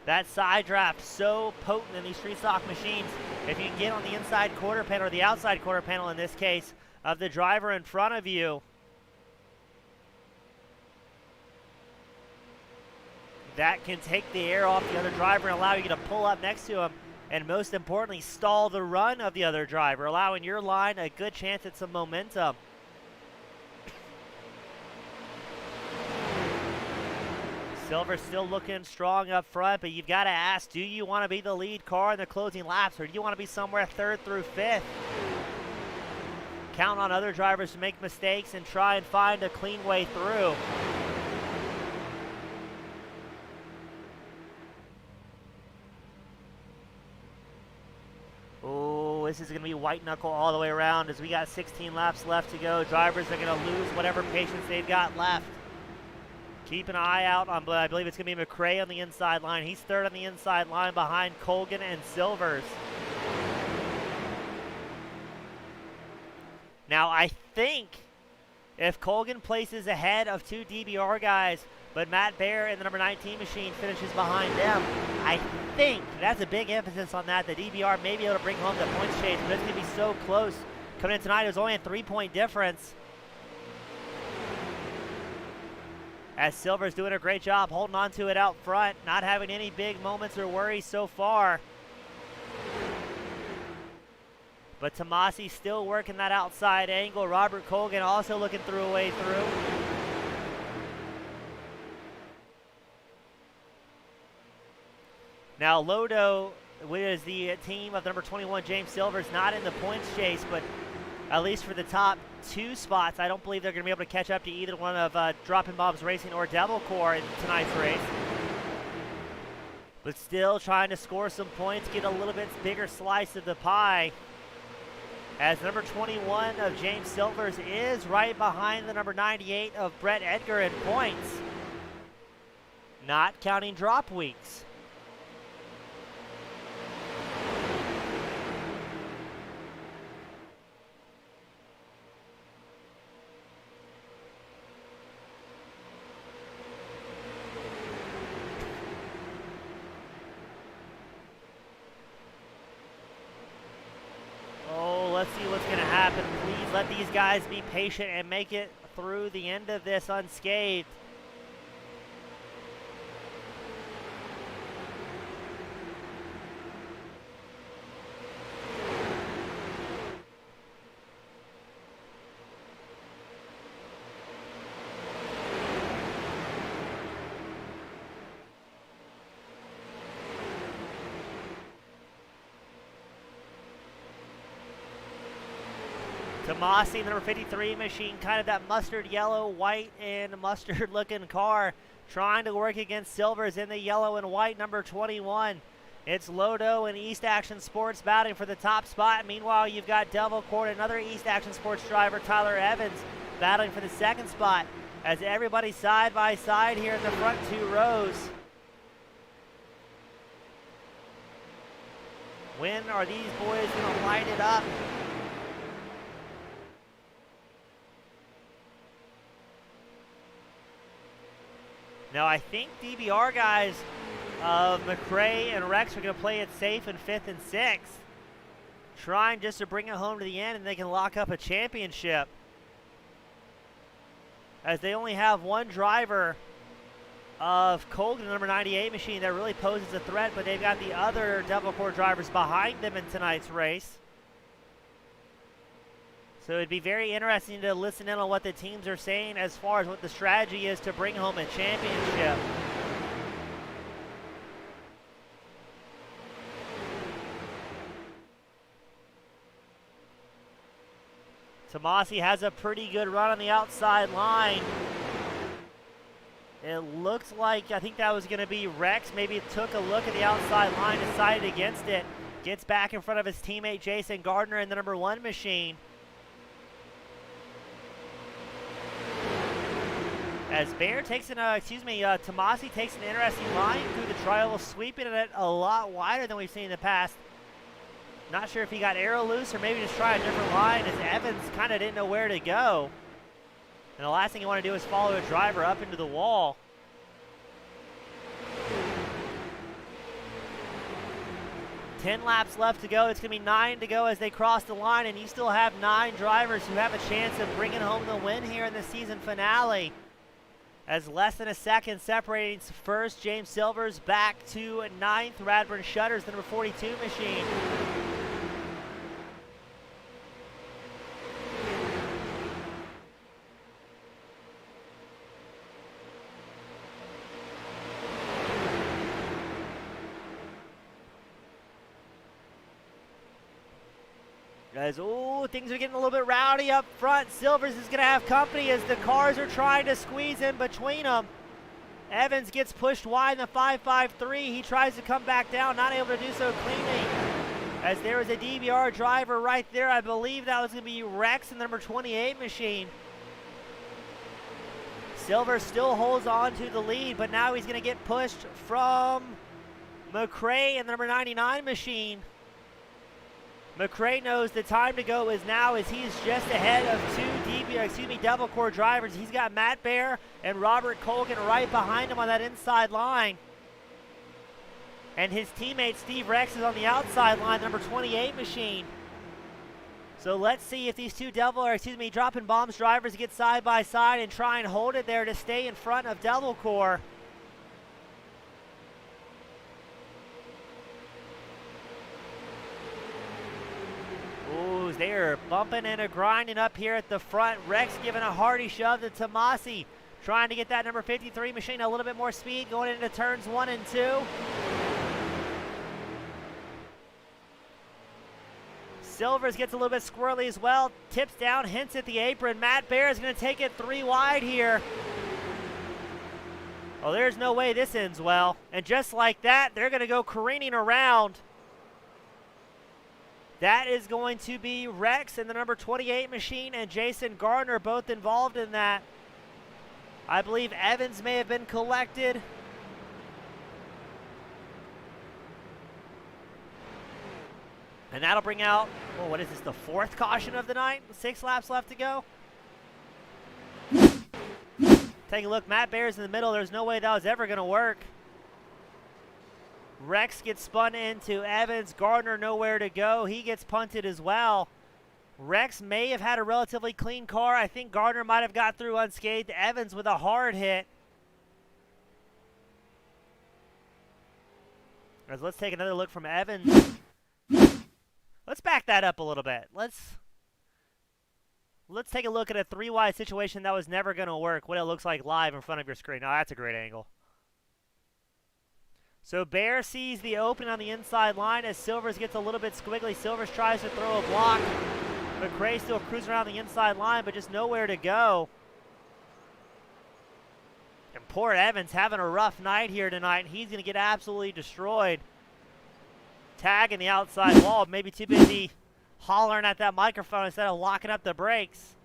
S1: That side draft so potent in these street stock machines. If you can get on the inside quarter panel, or the outside quarter panel in this case, of the driver in front of you, that can take the air off the other driver and allow you to pull up next to him. And most importantly, stall the run of the other driver, allowing your line a good chance at some momentum. Silver's still looking strong up front, but you've got to ask, do you want to be the lead car in the closing laps, or do you want to be somewhere 3rd through 5th? Count on other drivers to make mistakes and try and find a clean way through. This is going to be white knuckle all the way around as we got 16 laps left to go. Drivers are going to lose whatever patience they've got left. Keep an eye out on, I believe it's going to be McRae on the inside line. He's 3rd on the inside line behind Colgan and Silvers. Now, I think if Colgan places ahead of 2 DBR guys, but Matt Baer in the number 19 machine finishes behind them, I think that's a big emphasis on that. The DBR may be able to bring home the points chase, but it's going to be so close. Coming in tonight, it was only a 3-point difference. As Silver's doing a great job holding on to it out front, not having any big moments or worries so far. But Tomasi still working that outside angle. Robert Colgan also looking through a way through. Now, Lodo, which is the team of number 21, James Silvers, not in the points chase, but at least for the top 2 spots, I don't believe they're going to be able to catch up to either one of Dropping Bob's Racing or Devil Core in tonight's race. But still trying to score some points, get a little bit bigger slice of the pie. As number 21 of James Silvers is right behind the number 98 of Brett Edgar in points, not counting drop weeks. Let's see what's going to happen. Please let these guys be patient and make it through the end of this unscathed. Tomasi, the number 53 machine, kind of that mustard yellow, white, and mustard looking car, trying to work against Silvers in the yellow and white number 21. It's Lodo and East Action Sports batting for the top spot. Meanwhile, you've got Devil Court, another East Action Sports driver, Tyler Evans, battling for the 2nd spot. As everybody side by side here in the front 2 rows. When are these boys going to light it up? Now, I think DBR guys of McRae and Rex are going to play it safe in 5th and 6th. Trying just to bring it home to the end and they can lock up a championship. As they only have one driver of Colgan, the number 98 machine, that really poses a threat, but they've got the other Devil Core drivers behind them in tonight's race. So it'd be very interesting to listen in on what the teams are saying as far as what the strategy is to bring home a championship. Tomasi has a pretty good run on the outside line. It looks like, I think that was going to be Rex. Maybe took a look at the outside line, decided against it. Gets back in front of his teammate Jason Gardner in the number 1 machine. As Bear takes an, Tomasi takes an interesting line through the trial, sweeping it a lot wider than we've seen in the past. Not sure if he got arrow loose or maybe just try a different line, as Evans kind of didn't know where to go. And the last thing you want to do is follow a driver up into the wall. Ten laps left to go. It's going to be 9 to go as they cross the line, and you still have 9 drivers who have a chance of bringing home the win here in the season finale. As less than a second separating first, James Silvers back to 9th. Radburn Shutters, the number 42 machine. Guys, things are getting a little bit rowdy up front. Silvers is going to have company as the cars are trying to squeeze in between them. Evans gets pushed wide in the 5.53. He tries to come back down, not able to do so cleanly. As there is a DBR driver right there. I believe that was going to be Rex in the number 28 machine. Silvers still holds on to the lead, but now he's going to get pushed from McRae in the number 99 machine. McRae knows the time to go is now, as he's just ahead of 2 Devil Core drivers. He's got Matt Bear and Robert Colgan right behind him on that inside line. And his teammate Steve Rex is on the outside line, number 28 machine. So let's see if these two Dropping Bombs drivers get side by side and try and hold it there to stay in front of Devil Core. They are bumping and grinding up here at the front. Rex giving a hearty shove to Tomasi, trying to get that number 53 machine a little bit more speed going into turns 1 and 2. Silvers gets a little bit squirrely as well. Tips down, hints at the apron. Matt Bear is going to take it 3 wide here. Oh, there's no way this ends well. And just like that, they're going to go careening around. That is going to be Rex and the number 28 machine and Jason Gardner both involved in that. I believe Evans may have been collected. And that'll bring out, what is this, the 4th caution of the night? 6 laps left to go. Take a look, Matt Bear's in the middle. There's no way that was ever going to work. Rex gets spun into Evans. Gardner nowhere to go. He gets punted as well. Rex may have had a relatively clean car. I think Gardner might have got through unscathed. Evans with a hard hit. As let's take another look from Evans. Let's back that up a little bit. Let's take a look at a 3-wide situation that was never going to work. What it looks like live in front of your screen. Oh, that's a great angle. So Bear sees the open on the inside line as Silvers gets a little bit squiggly. Silvers tries to throw a block. McRae still cruising around the inside line, but just nowhere to go. And poor Evans having a rough night here tonight, and he's going to get absolutely destroyed. Tagging the outside wall, maybe too busy hollering at that microphone instead of locking up the brakes.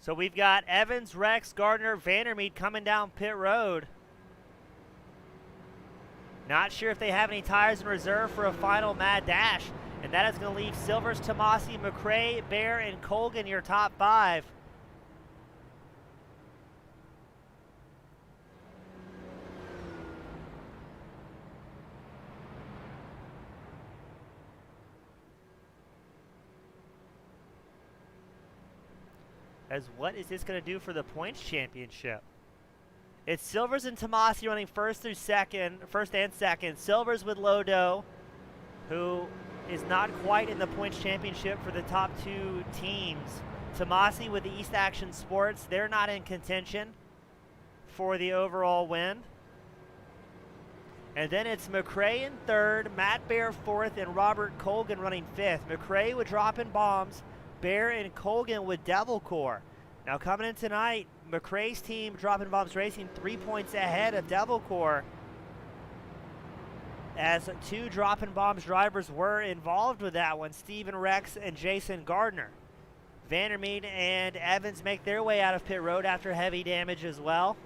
S1: So we've got Evans, Rex, Gardner, Vandermeed coming down pit road. Not sure if they have any tires in reserve for a final mad dash. And that is going to leave Silvers, Tomasi, McRae, Bear, and Colgan your top 5. As what is this going to do for the points championship? It's Silvers and Tomasi running first and second. Silvers with Lodo, who is not quite in the points championship for the top two teams. Tomasi with the East Action Sports, they're not in contention for the overall win. And then it's McRae in third, Matt Bear fourth, and Robert Colgan running fifth. McRae with Dropping Bombs, Bear and Colgan with Devil Core. Now coming in tonight, McRae's team, Dropping Bombs Racing, 3 points ahead of Devil Core, as two Dropping Bombs drivers were involved with that one, Steven Rex and Jason Gardner. Vandermeer and Evans make their way out of pit road after heavy damage as well.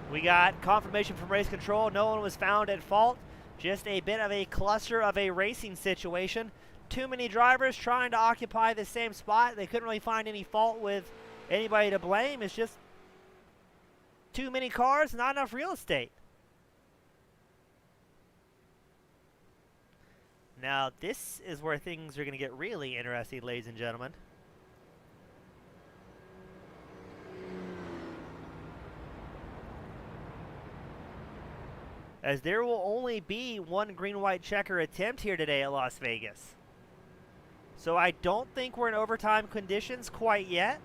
S1: We got confirmation from race control. No one was found at fault. Just a bit of a cluster of a racing situation. Too many drivers trying to occupy the same spot. They couldn't really find any fault with anybody to blame. It's just too many cars, not enough real estate. Now, this is where things are going to get really interesting, ladies and gentlemen. As there will only be one green-white checker attempt here today at Las Vegas. So I don't think we're in overtime conditions quite yet.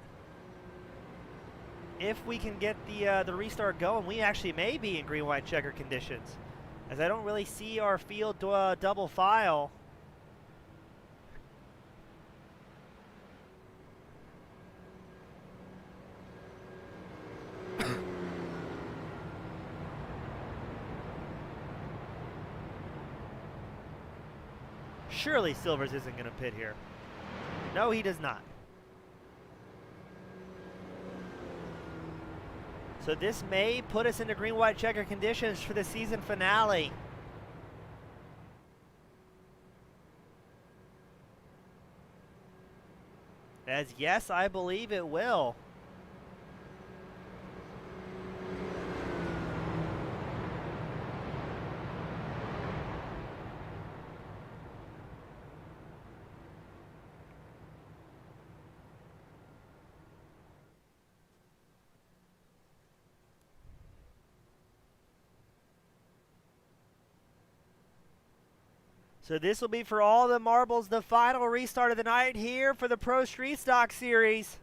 S1: If we can get the restart going, we actually may be in green-white checker conditions, as I don't really see our field double file. Surely Silvers isn't going to pit here. No, he does not. So this may put us into green-white checker conditions for the season finale. As yes, I believe it will. So this will be for all the marbles, the final restart of the night here for the Pro Street Stock Series.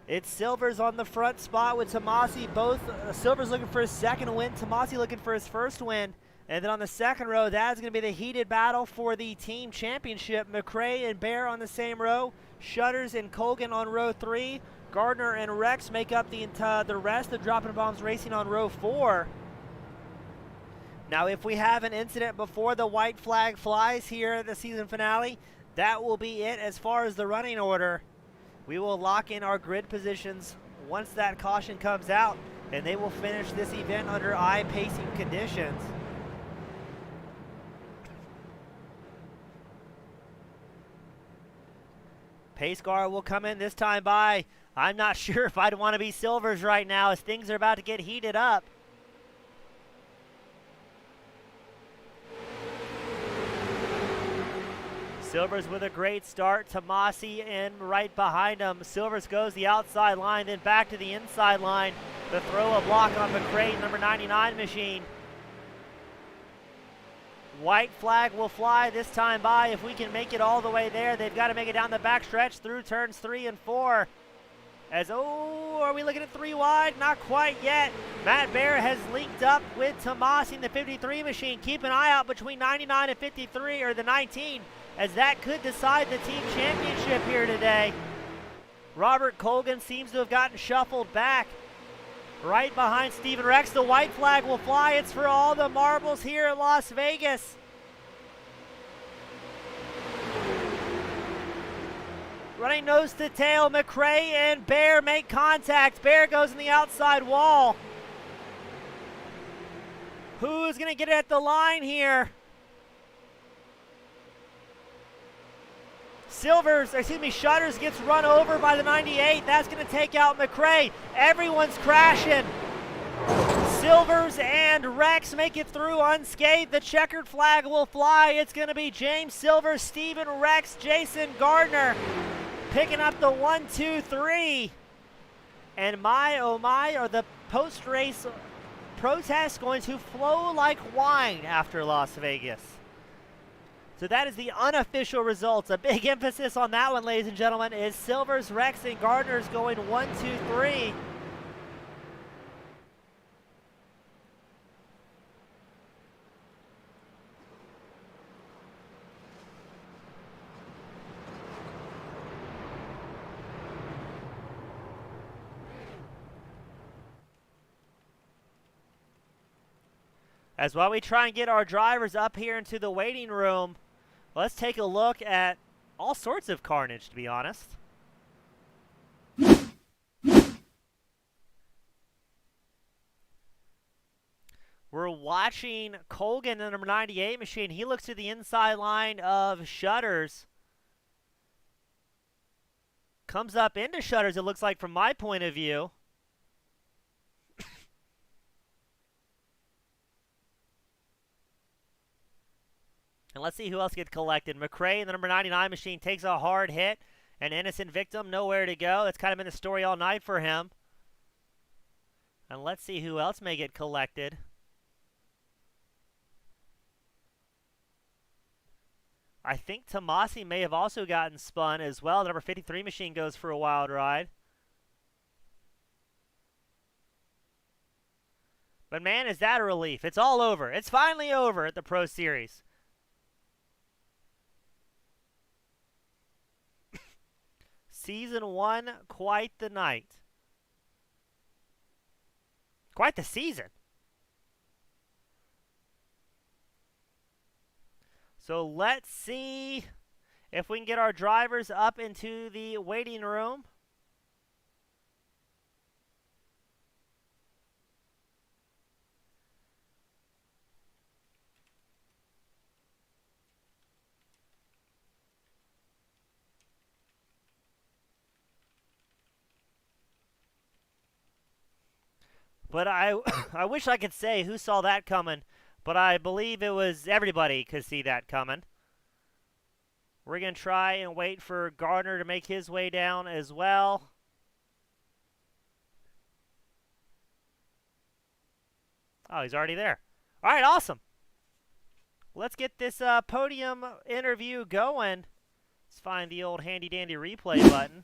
S1: It's Silvers on the front spot with Tomasi. Both Silvers looking for his second win, Tomasi looking for his first win. And then on the second row, that's going to be the heated battle for the team championship. McRae and Bear on the same row. Shutters and Colgan on row 3. Gardner and Rex make up the rest of Dropping Bombs Racing on row 4. Now, if we have an incident before the white flag flies here at the season finale, that will be it as far as the running order. We will lock in our grid positions once that caution comes out, and they will finish this event under eye-pacing conditions. Pace car will come in this time by. I'm not sure if I'd want to be Silvers right now as things are about to get heated up. Silvers with a great start. Tomasi in right behind him. Silvers goes the outside line, then back to the inside line. The throw a block on McRae, number 99 machine. White flag will fly this time by. If we can make it all the way there, they've got to make it down the back stretch through turns 3 and 4. As, oh, are we looking at 3 wide? Not quite yet. Matt Bear has linked up with Tomasi in the 53 machine. Keep an eye out between 99 and 53, or the 19, as that could decide the team championship here today. Robert Colgan seems to have gotten shuffled back right behind Steven Rex. The white flag will fly. It's for all the marbles here in Las Vegas. Running nose to tail, McRae and Bear make contact. Bear goes in the outside wall. Who's going to get it at the line here? Shutters gets run over by the 98. That's going to take out McRae. Everyone's crashing. Silvers and Rex make it through unscathed. The checkered flag will fly. It's going to be James Silvers, Steven Rex, Jason Gardner picking up the 1, 2, 3. And my, oh my, are the post-race protests going to flow like wine after Las Vegas. So that is the unofficial results. A big emphasis on that one, ladies and gentlemen, is Silvers, Rex, and Gardner's going 1, 2, 3. As while we try and get our drivers up here into the waiting room, let's take a look at all sorts of carnage, to be honest. We're watching Colgan, the number 98 machine. He looks to the inside line of Shutters. Comes up into Shutters, it looks like, from my point of view. And let's see who else gets collected. McRae, the number 99 machine, takes a hard hit. An innocent victim, nowhere to go. That's kind of been the story all night for him. And let's see who else may get collected. I think Tomasi may have also gotten spun as well. The number 53 machine goes for a wild ride. But man, is that a relief. It's all over. It's finally over at the Pro Series. Season 1, quite the night. Quite the season. So let's see if we can get our drivers up into the waiting room. But I wish I could say who saw that coming, but I believe it was everybody could see that coming. We're going to try and wait for Gardner to make his way down as well. Oh, he's already there. All right, awesome. Let's get this podium interview going. Let's find the old handy-dandy replay button.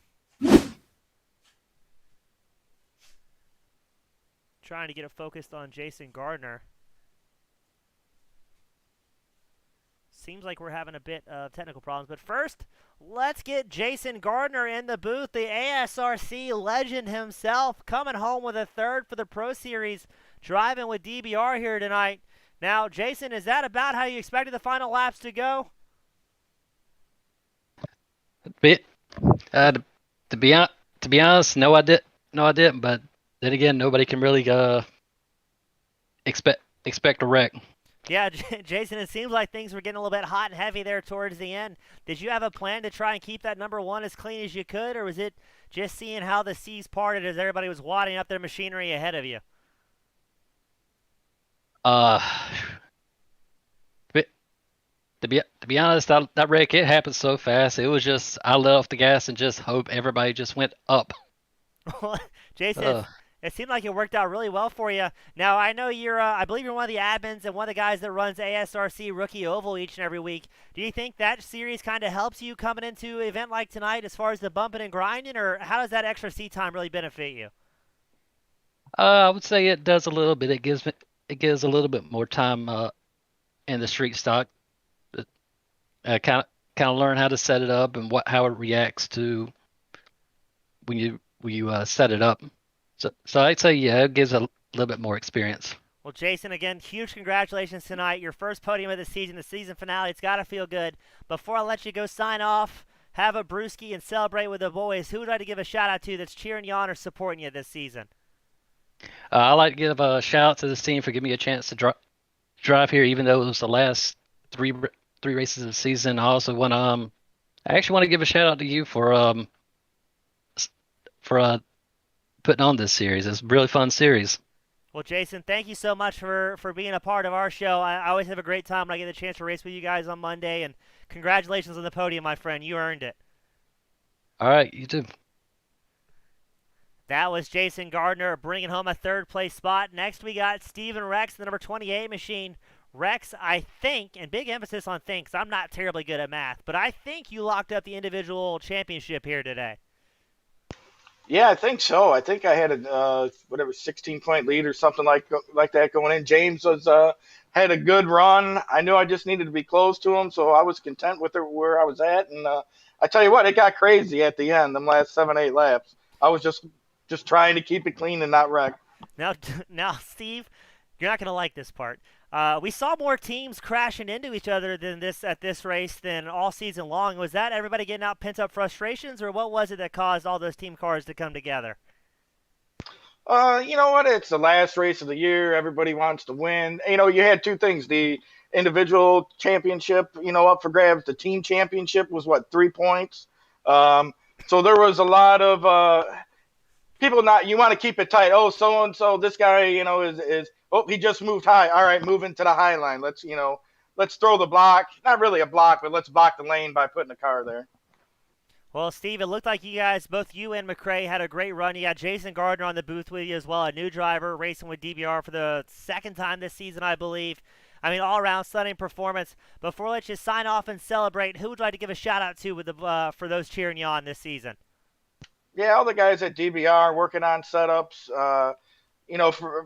S1: Trying to get it focused on Jason Gardner. Seems like we're having a bit of technical problems. But first, let's get Jason Gardner in the booth, the ASRC legend himself, coming home with a third for the Pro Series, driving with DBR here tonight. Now, Jason, is that about how you expected the final laps to go?
S2: To be honest, no, I didn't. But then again, nobody can really expect a wreck.
S1: Yeah, Jason, it seems like things were getting a little bit hot and heavy there towards the end. Did you have a plan to try and keep that number 1 as clean as you could, or was it just seeing how the seas parted as everybody was wadding up their machinery ahead of you?
S2: To be honest, that wreck, it happened so fast. It was just, I let off the gas and just hope everybody just went up.
S1: Jason, it seemed like it worked out really well for you. Now, I know you're, I believe you're one of the admins and one of the guys that runs ASRC Rookie Oval each and every week. Do you think that series kind of helps you coming into an event like tonight as far as the bumping and grinding, or how does that extra seat time really benefit you?
S2: I would say it does a little bit. It gives a little bit more time in the street stock. Kind of learn how to set it up and how it reacts to when you set it up. So I'd say, yeah, it gives a little bit more experience.
S1: Well, Jason, again, huge congratulations tonight. Your first podium of the season finale. It's got to feel good. Before I let you go sign off, have a brewski and celebrate with the boys, who would I like to give a shout out to that's cheering you on or supporting you this season?
S2: I'd like to give a shout out to this team for giving me a chance to drive here, even though it was the last three races of the season. I also want I actually want to give a shout out to you for putting on this series. It's a really fun series.
S1: Well, Jason, thank you so much for being a part of our show. I always have a great time when I get the chance to race with you guys on Monday, and congratulations on the podium, my friend. You earned it.
S2: All right, you too.
S1: That was Jason Gardner bringing home a third place spot. Next, we got Steven Rex, the number 28 machine. Rex, I think, and big emphasis on think, 'cause I'm not terribly good at math, but I think you locked up the individual championship here today.
S3: Yeah, I think so. I think I had a whatever 16-point lead or something like that going in. James was had a good run. I knew I just needed to be close to him, so I was content with where I was at. And I tell you what, it got crazy at the end. Them last 7, 8 laps, I was just trying to keep it clean and not wreck.
S1: Now, now, Steve, you're not going to like this part. We saw more teams crashing into each other than this at this race than all season long. Was that everybody getting out pent up frustrations, or what was it that caused all those team cars to come together?
S3: You know what? It's the last race of the year. Everybody wants to win. You know, you had two things: the individual championship, up for grabs. The team championship was what, 3 points. Um, so there was a lot of people not. You want to keep it tight. Oh, so and so, this guy, is oh, he just moved high. All right, move into the high line. Let's throw the block. Not really a block, but let's block the lane by putting a car there.
S1: Well, Steve, it looked like you guys, both you and McRae, had a great run. You got Jason Gardner on the booth with you as well, a new driver racing with DBR for the second time this season, I believe. I mean, all around stunning performance. Before we let you sign off and celebrate, who would you like to give a shout out to for those cheering you on this season?
S3: Yeah, all the guys at DBR working on setups.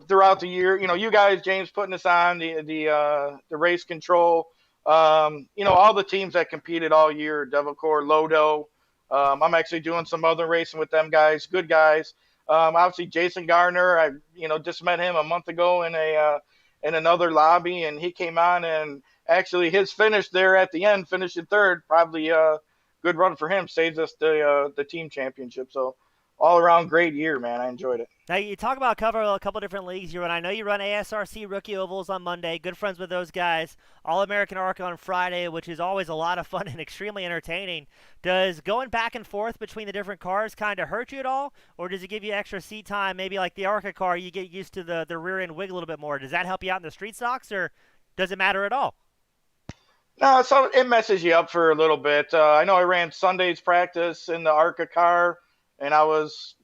S3: Throughout the year. You guys, James, putting us on the race control. All the teams that competed all year, Devilcore, Lodo. I'm actually doing some other racing with them guys, good guys. Obviously, Jason Gardner, I just met him a month ago in another lobby, and he came on and actually his finish there at the end, finishing third, probably a good run for him, saves us the team championship. So all around great year, man. I enjoyed it.
S1: Now, you talk about cover a couple different leagues you run. I know you run ASRC Rookie Ovals on Monday. Good friends with those guys. All-American ARCA on Friday, which is always a lot of fun and extremely entertaining. Does going back and forth between the different cars kind of hurt you at all? Or does it give you extra seat time? Maybe like the ARCA car, you get used to the rear end wig a little bit more. Does that help you out in the street stocks, or does it matter at all?
S3: No, so it messes you up for a little bit. I know I ran Sunday's practice in the ARCA car, and I was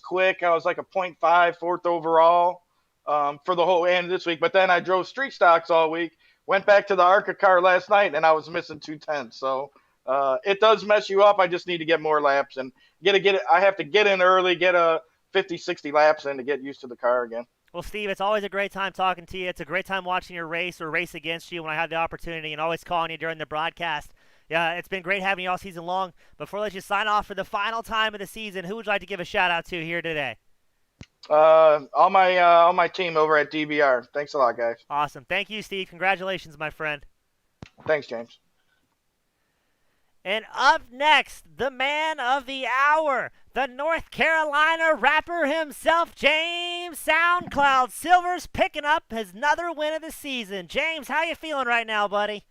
S3: quick. I was like a .5 fourth overall for the whole end of this week. But then I drove street stocks all week. Went back to the ARCA car last night, and I was missing 2 tenths. So it does mess you up. I just need to get more laps and get it. I have to get in early, get a 50, 60 laps in to get used to the car again.
S1: Well, Steve, it's always a great time talking to you. It's a great time watching your race or race against you when I have the opportunity, and always calling you during the broadcast. Yeah, it's been great having you all season long. Before I let you sign off for the final time of the season, who would you like to give a shout out to here today?
S3: All my team over at DBR. Thanks a lot, guys.
S1: Awesome. Thank you, Steve. Congratulations, my friend.
S3: Thanks, James.
S1: And up next, the man of the hour, the North Carolina rapper himself, James SoundCloud Silvers, picking up his another win of the season. James, how you feeling right now, buddy?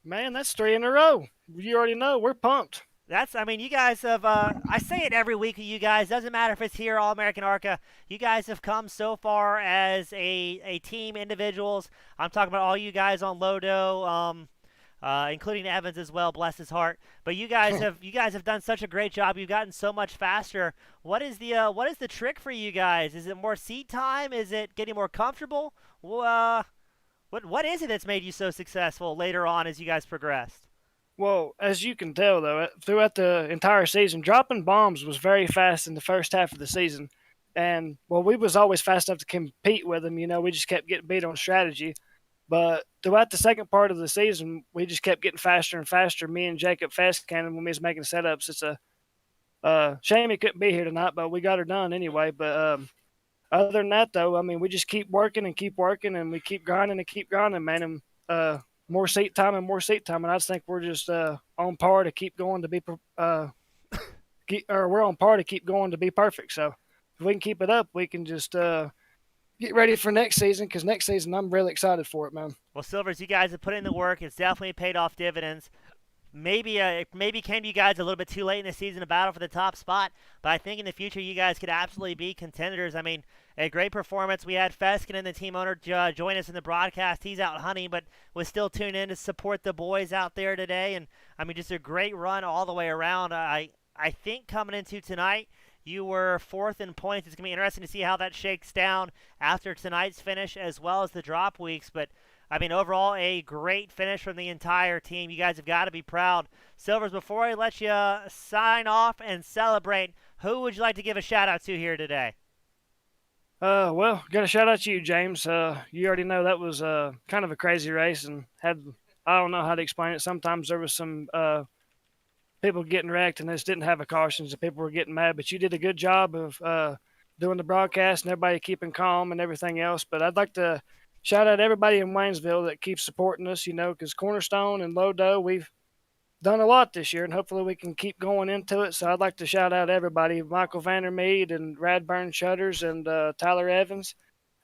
S4: Man, that's 3 in a row. You already know we're pumped.
S1: You guys have, I say it every week with you guys, doesn't matter if it's here, All American ARCA, you guys have come so far as a team, individuals. I'm talking about all you guys on Lodo, including Evans as well, bless his heart. But you guys have done such a great job. You've gotten so much faster. What is the trick for you guys? Is it more seat time? Is it getting more comfortable? What is it that's made you so successful later on as you guys progressed?
S4: Well, as you can tell, though, throughout the entire season, dropping bombs was very fast in the first half of the season. And, well, we was always fast enough to compete with them. We just kept getting beat on strategy. But throughout the second part of the season, we just kept getting faster and faster. Me and Jacob Fast Cannon, when we was making setups, it's a shame he couldn't be here tonight, but we got her done anyway. But other than that, though, we just keep working, and we keep grinding, man. And more seat time and more seat time. And I just think we're just on par to keep going to be we're on par to keep going to be perfect. So if we can keep it up, we can just get ready for next season, because next season I'm really excited for it, man.
S1: Well, Silvers, you guys have put in the work. It's definitely paid off dividends. maybe came to you guys a little bit too late in the season to battle for the top spot, but I think in the future you guys could absolutely be contenders. I mean, a great performance. We had Feskin and the team owner join us in the broadcast. He's out hunting, but was still tuned in to support the boys out there today. And I mean, just a great run all the way around. I think coming into tonight, you were fourth in points. It's going to be interesting to see how that shakes down after tonight's finish as well as the drop weeks. But, I mean, overall, a great finish from the entire team. You guys have got to be proud. Silvers, before I let you sign off and celebrate, who would you like to give a shout-out to here today?
S4: Well, got a shout out to you, James. You already know that was kind of a crazy race, and I don't know how to explain it. Sometimes there was some people getting wrecked and this didn't have a caution, so people were getting mad. But you did a good job of doing the broadcast and everybody keeping calm and everything else. But I'd like to shout out everybody in Waynesville that keeps supporting us, because Cornerstone and Lodo, we've done a lot this year, and hopefully we can keep going into it. So I'd like to shout out everybody, Michael Vandermeed and Radburn Shutters and Tyler Evans.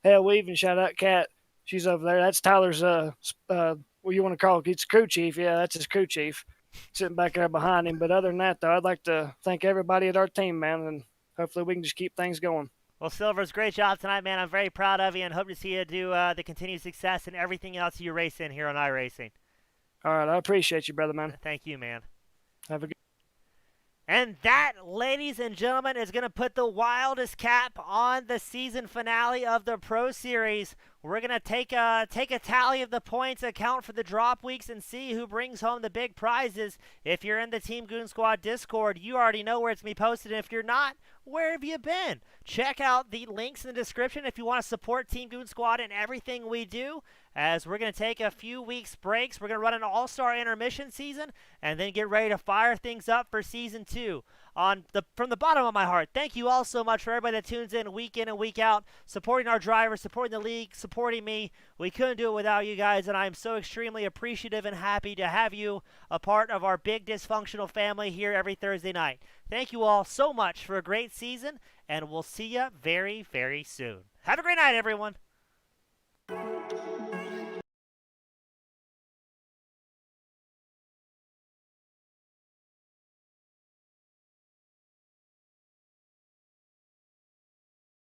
S4: Hell, we even shout out Kat. She's over there. That's Tyler's, what you want to call it? It's crew chief. Yeah, that's his crew chief sitting back there behind him. But other than that, though, I'd like to thank everybody at our team, man, and hopefully we can just keep things going.
S1: Well, Silvers, great job tonight, man. I'm very proud of you and hope to see you do the continued success and everything else you race in here on iRacing.
S4: All right, I appreciate you, brother, man.
S1: Thank you, man.
S4: Have a good.
S1: And that, ladies and gentlemen, is going to put the wildest cap on the season finale of the Pro Series. We're going to take a tally of the points, account for the drop weeks, and see who brings home the big prizes. If you're in the Team Goon Squad Discord, you already know where it's going to be posted. And if you're not, where have you been? Check out the links in the description if you want to support Team Goon Squad and everything we do. As we're going to take a few weeks breaks, we're going to run an all-star intermission season and then get ready to fire things up for season 2. From the bottom of my heart, thank you all so much for everybody that tunes in and week out, supporting our drivers, supporting the league, supporting me. We couldn't do it without you guys, and I'm so extremely appreciative and happy to have you a part of our big dysfunctional family here every Thursday night. Thank you all so much for a great season, and we'll see you very, very soon. Have a great night, everyone.